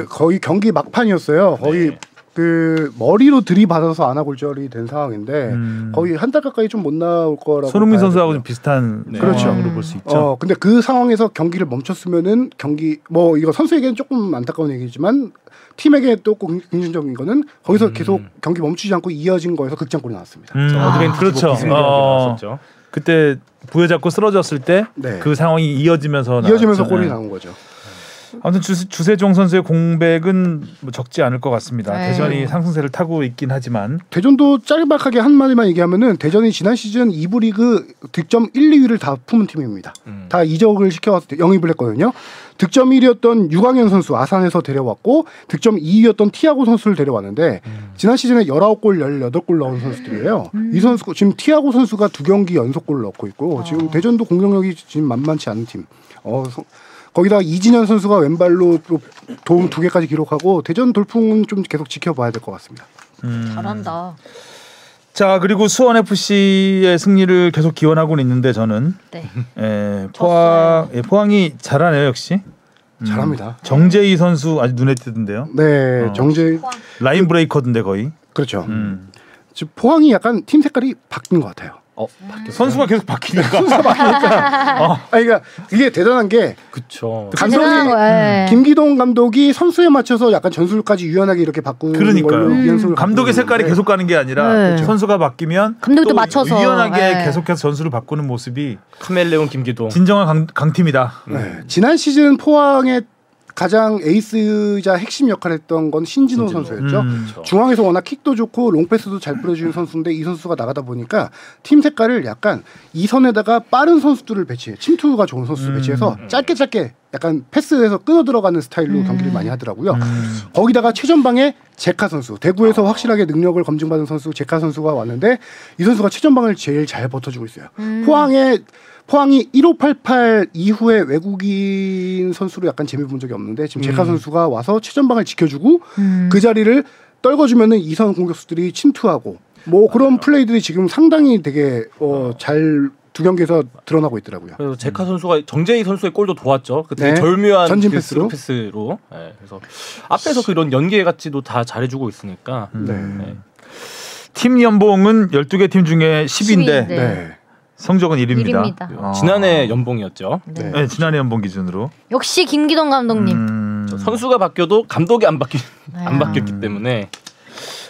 거의 경기 막판이었어요. 거의 그 머리로 들이받아서 안아골절이 된 상황인데 거의 한 달 가까이 좀 못 나올 거라고. 손흥민 선수하고 좀 비슷한 그렇죠. 상황으로 볼 수 있죠. 근데 그 상황에서 경기를 멈췄으면은 뭐 이거 선수에게는 조금 안타까운 얘기지만 팀에게 또 긍정적인 거는 거기서 계속 경기 멈추지 않고 이어진 거에서 극장골이 나왔습니다. 그렇죠. 나왔었죠. 그때 부여잡고 쓰러졌을 때 그 상황이 이어지면서 골이 나온 거죠. 아무튼 주세종 선수의 공백은 뭐 적지 않을 것 같습니다. 네. 대전이 상승세를 타고 있긴 하지만 대전도 짤막하게 한마디만 얘기하면은 대전이 지난 시즌 2부 리그 득점 1, 2위를 다 품은 팀입니다. 다 이적을 시켜 영입을 했거든요. 득점 1위였던 유광현 선수 아산에서 데려왔고 득점 2위였던 티아고 선수를 데려왔는데 지난 시즌에 19골 18골 넣은 선수들이에요. 이 선수 지금 티아고 선수가 2경기 연속골 넣고 있고 지금 대전도 공격력이 지금 만만치 않은 팀. 거기다가 이진현 선수가 왼발로 도움 2개까지 기록하고 대전 돌풍은 좀 계속 지켜봐야 될 것 같습니다. 잘한다. 자 그리고 수원 FC의 승리를 계속 기원하고는 있는데 저는 포항이 잘하네요 역시. 잘합니다. 정재희 선수 아주 눈에 띄던데요. 네, 정재희 라인 브레이커던데 거의. 그렇죠. 지금 포항이 약간 팀 색깔이 바뀐 것 같아요. 선수가 계속 바뀌니까. 그러니까 이게 대단한 게 감독이 김기동 감독이 선수에 맞춰서 약간 전술까지 유연하게 이렇게 바꾸는 걸로 감독의 색깔이 계속 가는 게 아니라 선수가 바뀌면 감독도 맞춰서 유연하게 계속해서 전술을 바꾸는 모습이 카멜레온 김기동 진정한 강팀이다. 지난 시즌 포항의 가장 에이스이자 핵심 역할을 했던 건 신진호 선수였죠. 중앙에서 워낙 킥도 좋고 롱패스도 잘 뿌려주는 선수인데 이 선수가 나가다 보니까 팀 색깔을 약간 이 선에다가 빠른 선수들을 배치해 침투가 좋은 선수 배치해서 짧게 약간 패스에서 끊어 들어가는 스타일로 경기를 많이 하더라고요. 거기다가 최전방에 제카 선수 대구에서 확실하게 능력을 검증받은 선수 제카 선수가 왔는데 이 선수가 최전방을 제일 잘 버텨주고 있어요. 포항이 1588 이후에 외국인 선수로 약간 재미 본 적이 없는데 지금 제카 선수가 와서 최전방을 지켜주고 그 자리를 떨궈주면은 이선 공격수들이 침투하고 뭐 그런 플레이들이 지금 상당히 되게 잘 두 경기에서 드러나고 있더라고요. 그래서 제카 선수가 정재희 선수의 골도 도왔죠. 그때 절묘한 전진 패스로. 그래서 앞에서 그런 연계 같지도 다 잘해주고 있으니까. 팀 연봉은 12개 팀 중에 10인데 성적은 1위입니다. 지난해 연봉이었죠. 네, 지난해 연봉 기준으로. 역시 김기동 감독님. 선수가 바뀌어도 감독이 안 바뀌었기 때문에.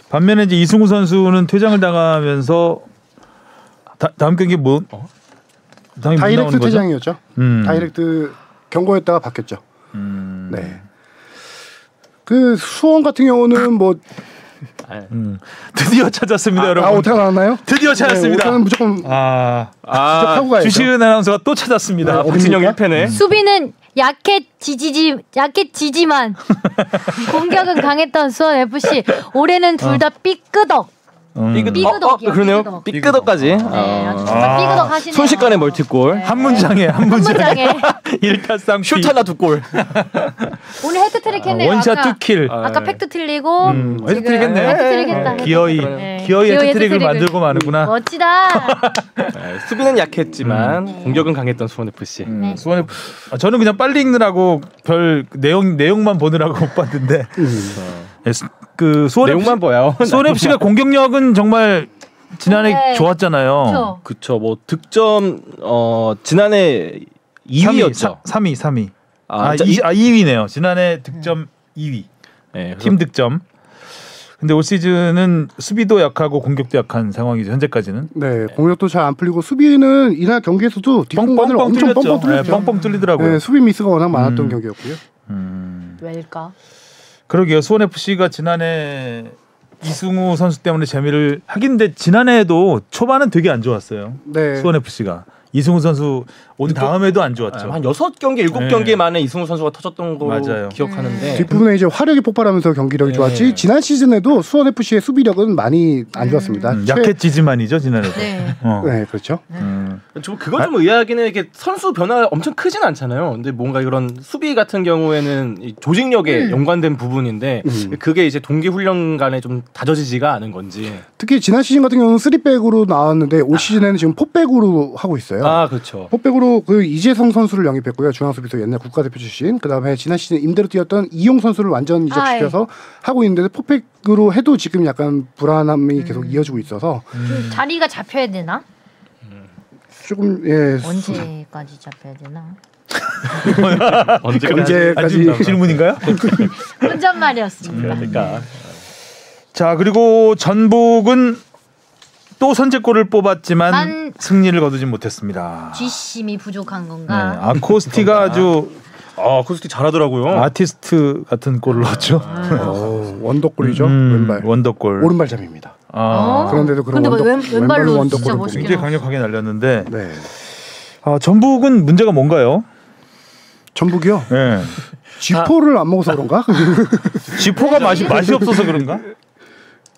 반면에 이제 이승우 선수는 퇴장을 당하면서 다음 경기 다이렉트 퇴장이었죠. 다이렉트 경고였다가 바뀌었죠. 네. 그 수원 같은 경우는 뭐 드디어 찾았습니다, 여러분. 오타 나왔나요? 드디어 찾았습니다. 오타는 무조건 지적하고 가야죠. 주시은 아나운서가 또 찾았습니다. 박진영 1패네. 수비는 약해지지만 공격은 강했던 수원 FC. 올해는 둘 다 삐끄덕. 삐끄덕이요. 그러네요. 삐끄덕까지. 정말 삐끄덕 하시네요. 순식간에 멀티골. 한 문장에 일타쌍 슛 하나 2골. 오늘 헤드트릭 했네요. 원샷 2킬. 아까 팩트 틀리고 헤드트릭 했네. 헤드트릭 했다. 기어이 헤드트릭을 만들고 마는구나. 멋지다. 수비는 약했지만 공격은 강했던 수원 FC. 수원 저는 그냥 빨리 읽느라고 별 내용만 보느라고 못 봤는데. 그 내용만 보여. 수원 FC가 공격력은 정말 지난해 좋았잖아요. 그렇죠. 뭐 득점 지난해 2위였죠. 3위. 2위네요. 지난해 득점 2위. 팀 득점. 근데 올 시즌은 수비도 약하고 공격도 약한 상황이죠. 현재까지는. 네, 공격도 잘 안 풀리고 수비는 이날 경기에서도 뒷공간을 엄청 뻥뻥 뚫렸죠. 뻥뻥 뚫리더라고요. 네, 수비 미스가 워낙 많았던 경기였고요. 왜일까? 그러게요. 수원 FC가 지난해 이승우 선수 때문에 재미를 하긴데 지난해에도 초반은 되게 안 좋았어요. 수원 FC가 이승우 선수 온 다음에도 안 좋았죠. 한 6경기, 7경기 만에 이승우 선수가 터졌던 거 기억하는데 뒷부분에 이제 화력이 폭발하면서 경기력이 좋았지 지난 시즌에도 수원 FC의 수비력은 많이 안 좋았습니다. 약해지지만이죠 지난해도. 네, 그렇죠. 저 그건 좀 의아하긴 해. 이게 선수 변화 엄청 크진 않잖아요. 근데 뭔가 이런 수비 같은 경우에는 이 조직력에 연관된 부분인데 그게 이제 동기 훈련 간에 좀 다져지지가 않은 건지. 특히 지난 시즌 같은 경우는 3백으로 나왔는데 올 시즌에는 지금 4백으로 하고 있어요. 아, 그렇죠. 4백으로 그 이재성 선수를 영입했고요. 중앙수비수 옛날 국가대표 출신. 그다음에 지난 시즌 임대로 뛰었던 이용 선수를 완전 이적시켜서 하고 있는데 4백으로 해도 지금 약간 불안함이 계속 이어지고 있어서 자리가 잡혀야 되나? 조금 언제까지 잡혀야 되나? 언제까지 질문인가요? 혼잣말이었습니다. 그러니까. 자, 그리고 전북은 또 선제골을 뽑았지만 승리를 거두지 못했습니다. 뒷심이 부족한 건가? 아코스티가 아주 아코스티 잘하더라고요. 아티스트 같은 골을 넣었죠. 원더골이죠. 왼발. 원더골. 오른발잡이입니다. 그런데도 그런 왼발로 원더골을 굉장히 강력하게 날렸는데. 네. 전북은 문제가 뭔가요? 전북이요? 네. 쥐포를 안 먹어서 그런가? 쥐포가 맛이 없어서 그런가?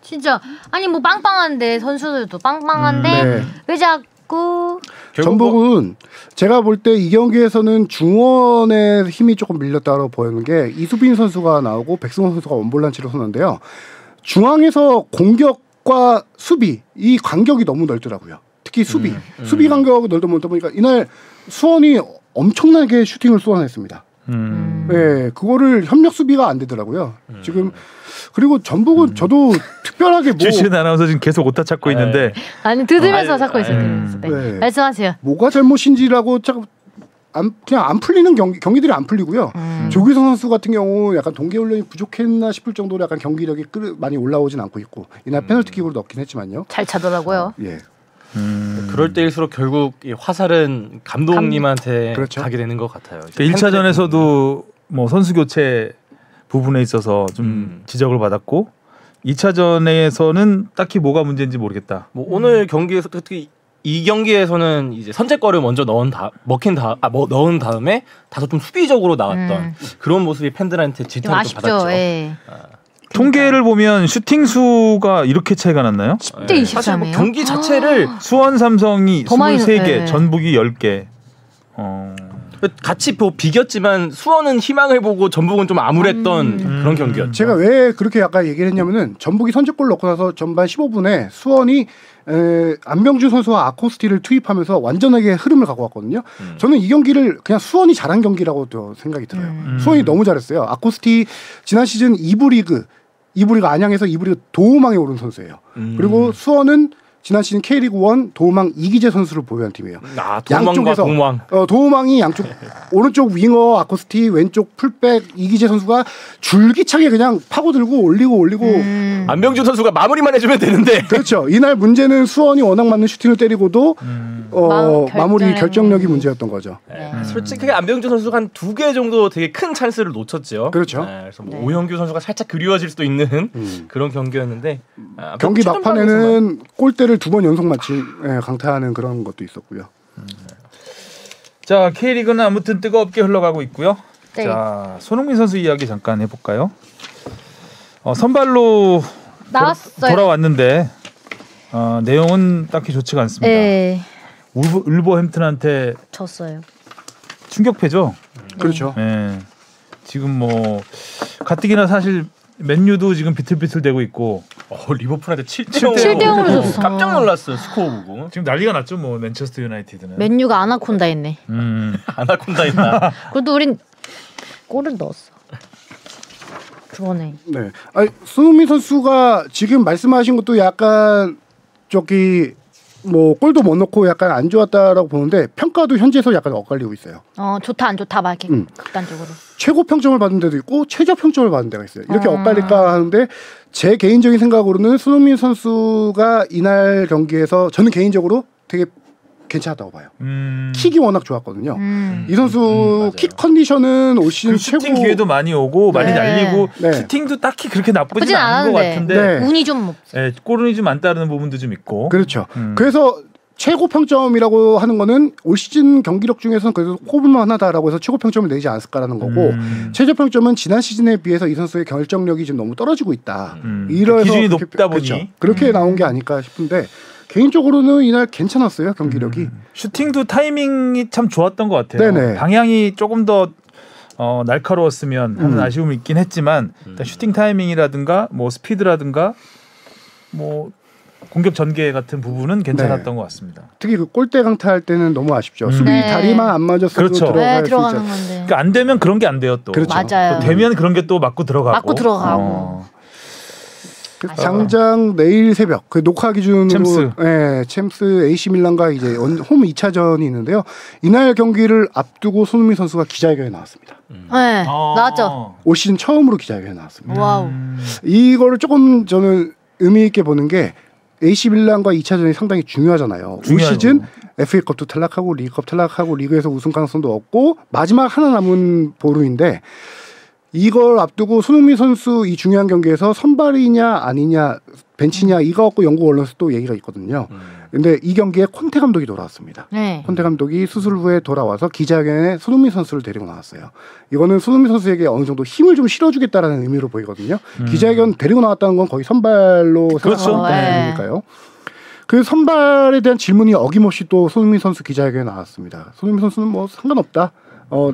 진짜 아니 뭐 빵빵한데 선수들도 빵빵한데 왜 자꾸 전북은 제가 볼 때 이 경기에서는 중원의 힘이 조금 밀렸다고 보이는 게 이수빈 선수가 나오고 백승원 선수가 원볼란치로 서는데요. 중앙에서 공격과 수비 이 간격이 너무 넓더라고요. 특히 수비 간격이 넓다 보니까 이날 수원이 엄청나게 슈팅을 쏟아냈습니다. 네, 그거를 협력 수비가 안 되더라고요. 지금 그리고 전북은 저도 특별하게 주신 아나운서 지금 계속 오타 찾고 있는데 아니 들으면서 찾고 있어요. 네. 말씀하세요. 뭐가 잘못인지라고 그냥 안 풀리는 경기들이 안 풀리고요. 조규성 선수 같은 경우 약간 동계훈련이 부족했나 싶을 정도로 약간 경기력이 많이 올라오진 않고 있고 이날 페널티킥으로 넣긴 했지만요. 잘 차더라고요. 예. 그럴 때일수록 결국 이 화살은 감독님한테 가게 되는 것 같아요. 1차전에서도 뭐 선수 교체 부분에 있어서 좀 지적을 받았고 2차전에서는 딱히 뭐가 문제인지 모르겠다. 뭐 오늘 경기에서 특히 이 경기에서는 이제 선제골을 먼저 넣은 다음에 다소 좀 수비적으로 나왔던 그런 모습이 팬들한테 질타를 좀 받았죠. 통계를 보면 슈팅 수가 이렇게 차이가 났나요? 10대 23이에요. 사실 뭐 경기 자체를 수원 삼성이 23개, 전북이 10개. 같이 비겼지만 수원은 희망을 보고 전북은 좀 암울했던 그런 경기였죠. 제가 왜 그렇게 아까 얘기를 했냐면은 전북이 선제골 넣고 나서 전반 15분에 수원이 안병준 선수와 아코스티를 투입하면서 완전하게 흐름을 갖고 왔거든요. 저는 이 경기를 그냥 수원이 잘한 경기라고 또 생각이 들어요. 수원이 너무 잘했어요. 아코스티 지난 시즌 2부 리그 안양에서 2부 리그 도움왕에 오른 선수예요. 그리고 수원은 지난 시즌 K리그 1 도움왕 이기재 선수를 보유한 팀이에요. 양쪽에서 도움왕이 양쪽 오른쪽 윙어 아코스티 왼쪽 풀백 이기재 선수가 줄기차게 그냥 파고들고 올리고 안병준 선수가 마무리만 해주면 되는데 그렇죠. 이날 문제는 수원이 워낙 맞는 슈팅을 때리고도 마무리 결정력이 문제였던 거죠. 솔직히 안병준 선수가 한 2개 정도 되게 큰 찬스를 놓쳤죠. 그렇죠. 그래서 뭐 오형규 선수가 살짝 그리워질 수도 있는 그런 경기였는데 경기 막판에는 골대를 2번 연속 맞지 강타하는 그런 것도 있었고요. 자, K리그는 아무튼 뜨겁게 흘러가고 있고요. 네. 자, 손흥민 선수 이야기 잠깐 해볼까요? 선발로 돌아왔는데 내용은 딱히 좋지가 않습니다. 네. 울버햄튼한테 졌어요. 충격패죠. 그렇죠. 네. 지금 뭐 가뜩이나 사실 맨유도 지금 비틀비틀대고 있고 리버풀한테 7대0으로 졌어. 깜짝 놀랐어요. 스코어 보고. 지금 난리가 났죠. 뭐 맨체스터 유나이티드는. 맨유가 아나콘다 했네. 아나콘다 했나. 그래도 우린 골을 넣었어. 그러네. 네. 손흥민 선수가 지금 말씀하신 것도 약간 뭐 골도 못 넣고 약간 안 좋았다라고 보는데 평가도 현지에서 약간 엇갈리고 있어요. 좋다 안 좋다 막 이렇게 극단적으로. 최고 평점을 받은 데도 있고 최저 평점을 받은 데가 있어요. 이렇게 엇갈릴까 하는데 제 개인적인 생각으로는 손흥민 선수가 이날 경기에서 저는 개인적으로 되게 괜찮았다고 봐요. 킥이 워낙 좋았거든요. 이 선수 킥 컨디션은 올 시즌 최고. 슈팅 기회도 많이 오고 많이 날리고 슈팅도 딱히 그렇게 나쁘진 않은 것 같은데 운이 좀 골운이 좀 안 따르는 부분도 좀 있고. 그렇죠. 그래서 최고 평점이라고 하는 거는 올 시즌 경기력 중에서는 그래도 꼽을만하다라고 해서 최고 평점을 내지 않았을까라는 거고 최저 평점은 지난 시즌에 비해서 이 선수의 결정력이 지금 너무 떨어지고 있다. 이래서 기준이 높다 보니 그렇죠. 그렇게 나온 게 아닐까 싶은데 개인적으로는 이날 괜찮았어요 경기력이. 슈팅도 타이밍이 참 좋았던 것 같아요. 네네. 방향이 조금 더 날카로웠으면 하는 아쉬움이 있긴 했지만 일단 슈팅 타이밍이라든가 뭐 스피드라든가 뭐 공격 전개 같은 부분은 괜찮았던 것 같습니다. 특히 그 골대 강타할 때는 너무 아쉽죠. 수비 다리만 안 맞았어도 그렇죠. 들어갈 수 들어가는 있죠. 건데. 그러니까 안 되면 그런 게 안 돼요 또. 그렇죠. 맞아요. 또 되면 그런 게 또 맞고 들어가고. 맞고 들어가고. 당장 내일 새벽 그 녹화 기준으로 챔스 AC 밀란과 이제 홈 2차전이 있는데요. 이날 경기를 앞두고 손흥민 선수가 기자회견에 나왔습니다. 네, 나왔죠. 올 시즌 처음으로 기자회견에 나왔습니다. 와우. 이거를 조금 저는 의미 있게 보는 게 AC 밀란과 2차전이 상당히 중요하잖아요. 올 시즌 FA컵도 탈락하고 리그컵 탈락하고 리그에서 우승 가능성도 없고 마지막 하나 남은 보루인데 이걸 앞두고 손흥민 선수 이 중요한 경기에서 선발이냐 아니냐 벤치냐 이거 갖고 영국 언론에서 또 얘기가 있거든요. 근데 이 경기에 콘테 감독이 돌아왔습니다. 네. 콘테 감독이 수술 후에 돌아와서 기자회견에 손흥민 선수를 데리고 나왔어요. 이거는 손흥민 선수에게 어느 정도 힘을 좀 실어주겠다라는 의미로 보이거든요. 기자회견 데리고 나왔다는 건 거의 선발로 생각하는 의미니까요. 그 선발에 대한 질문이 어김없이 또 손흥민 선수 기자회견에 나왔습니다. 손흥민 선수는 뭐 상관없다.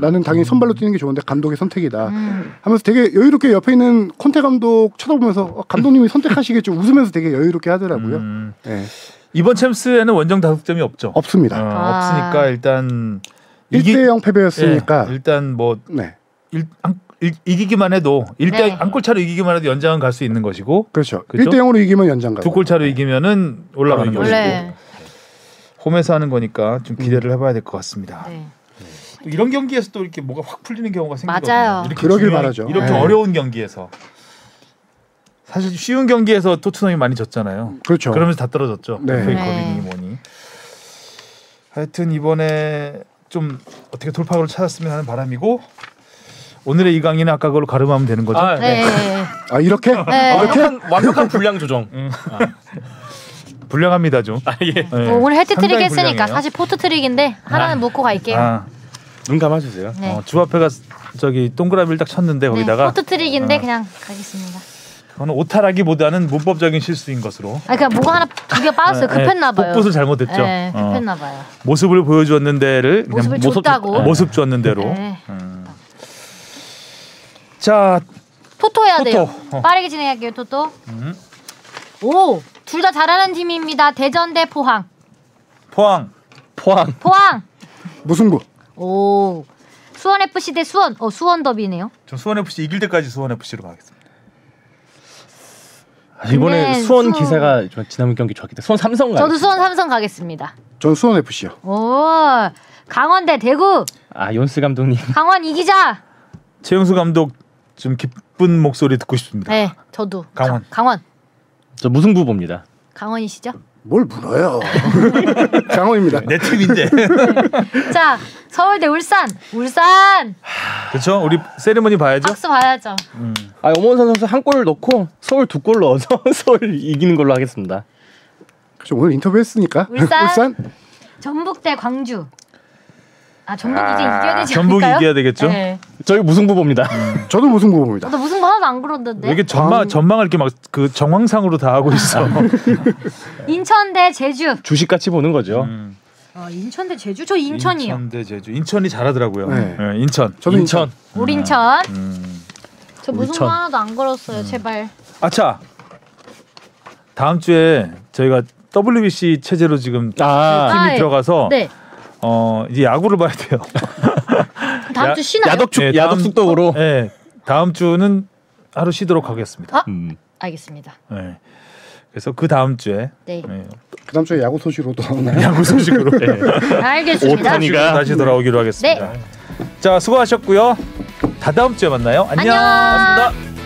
나는 당연히 선발로 뛰는 게 좋은데 감독의 선택이다 하면서 되게 여유롭게 옆에 있는 콘테 감독 쳐다보면서 감독님이 선택하시겠죠 웃으면서 되게 여유롭게 하더라고요. 네. 이번 챔스에는 원정 다득점이 없죠. 없습니다. 없으니까 일단 1대0 패배였으니까 일단 뭐 이기기만 해도 1대 한 골 차로 이기기만 해도 연장은 갈 수 있는 것이고 그렇죠. 1대0으로 이기면 연장 가고 2골 차로 이기면은 올라가는 것이고 홈에서 하는 거니까 좀 기대를 해봐야 될 것 같습니다. 이런 경기에서 또 이렇게 뭐가 확 풀리는 경우가 생기거든요. 맞아요. 이렇게 그러길 바라죠. 이렇게 어려운 경기에서 사실 쉬운 경기에서 토트넘이 많이 졌잖아요. 그렇죠. 그러면서 다 떨어졌죠. 네. FA컵이니 뭐니. 하여튼 이번에 좀 어떻게 돌파구를 찾았으면 하는 바람이고 오늘의 이 강의는 아까 그걸로 가름하면 되는 거죠. 이렇게? 완벽한 분량 조정. 불량합니다 좀. 오늘 헤트트릭 했으니까 사실 포트트릭인데 하나는 묶고 갈게요. 눈 감아주세요. 주합회가 저기 동그라미를 딱 쳤는데 거기다가 포트트릭인데 그냥 가겠습니다. 그거는 오타라기보다는 문법적인 실수인 것으로. 그냥 뭐가 하나 두 개 빠졌어요. 급했나봐요. 복붙을 잘못했죠. 급했나봐요. 모습을 보여주었는데를 모습을 줬다고. 모습 줬는 대로. 자 토토 해야 돼요. 빠르게 진행할게요. 토토. 오, 둘 다 잘하는 팀입니다. 대전 대 포항. 포항. 무승부. 오, 수원 FC 대 수원. 수원 더비네요. 저 수원 FC 이길 때까지 수원 FC로 가겠습니다. 이번에 수원 기세가 지난번 경기 좋았기 때문에 수원 삼성 가겠습니다. 저도 수원 삼성 가겠습니다. 전 수원 FC요. 오, 강원 대 대구. 연스 감독님. 강원 이기자. 최영수 감독 좀 기쁜 목소리 듣고 싶습니다. 네, 저도. 강원. 강원. 저 무승부 봅니다. 강원이시죠? 뭘 물어요. 강원입니다. 내 팀인데. 자, 서울 대 울산. 그렇죠. 우리 세리머니 봐야죠. 박수 봐야죠. 엄원선 선수 한 골을 넣고 서울 2골 넣어서 서울 이기는 걸로 하겠습니다. 그렇죠. 오늘 인터뷰했으니까. 울산. 전북 대 광주. 전북 이제 이겨야 되지 전북이 않을까요? 이겨야 되겠죠. 네. 저희 무승부 봅니다. 저도 무승부 봅니다. 저도 무승부 하나도 안 그러던데. 이게 전망을 이렇게 막 그 정황상으로 다 하고 있어. 인천 대 제주. 주식같이 보는 거죠. 인천 대 제주? 저 인천이요. 인천 대 제주. 인천이 잘하더라고요. 네. 인천. 저도 인천. 우리 인천. 저 무승부 하나도 안 걸었어요. 제발. 아차. 다음 주에 저희가 WBC 체제로 지금 팀이 들어가서 이제 야구를 봐야 돼요. 다음 주 쉬나요? 야덕 축덕으로. 네, 다음 주는 하루 쉬도록 하겠습니다. 알겠습니다. 네. 그래서 그 다음 주에 그 다음 주에 야구 소식으로 또 나오나요? 야구 소식으로 알겠습니다. 오타니가 다시 돌아오기로 하겠습니다. 자, 수고하셨고요. 다다음 주에 만나요. 안녕. 안녕. 고맙습니다.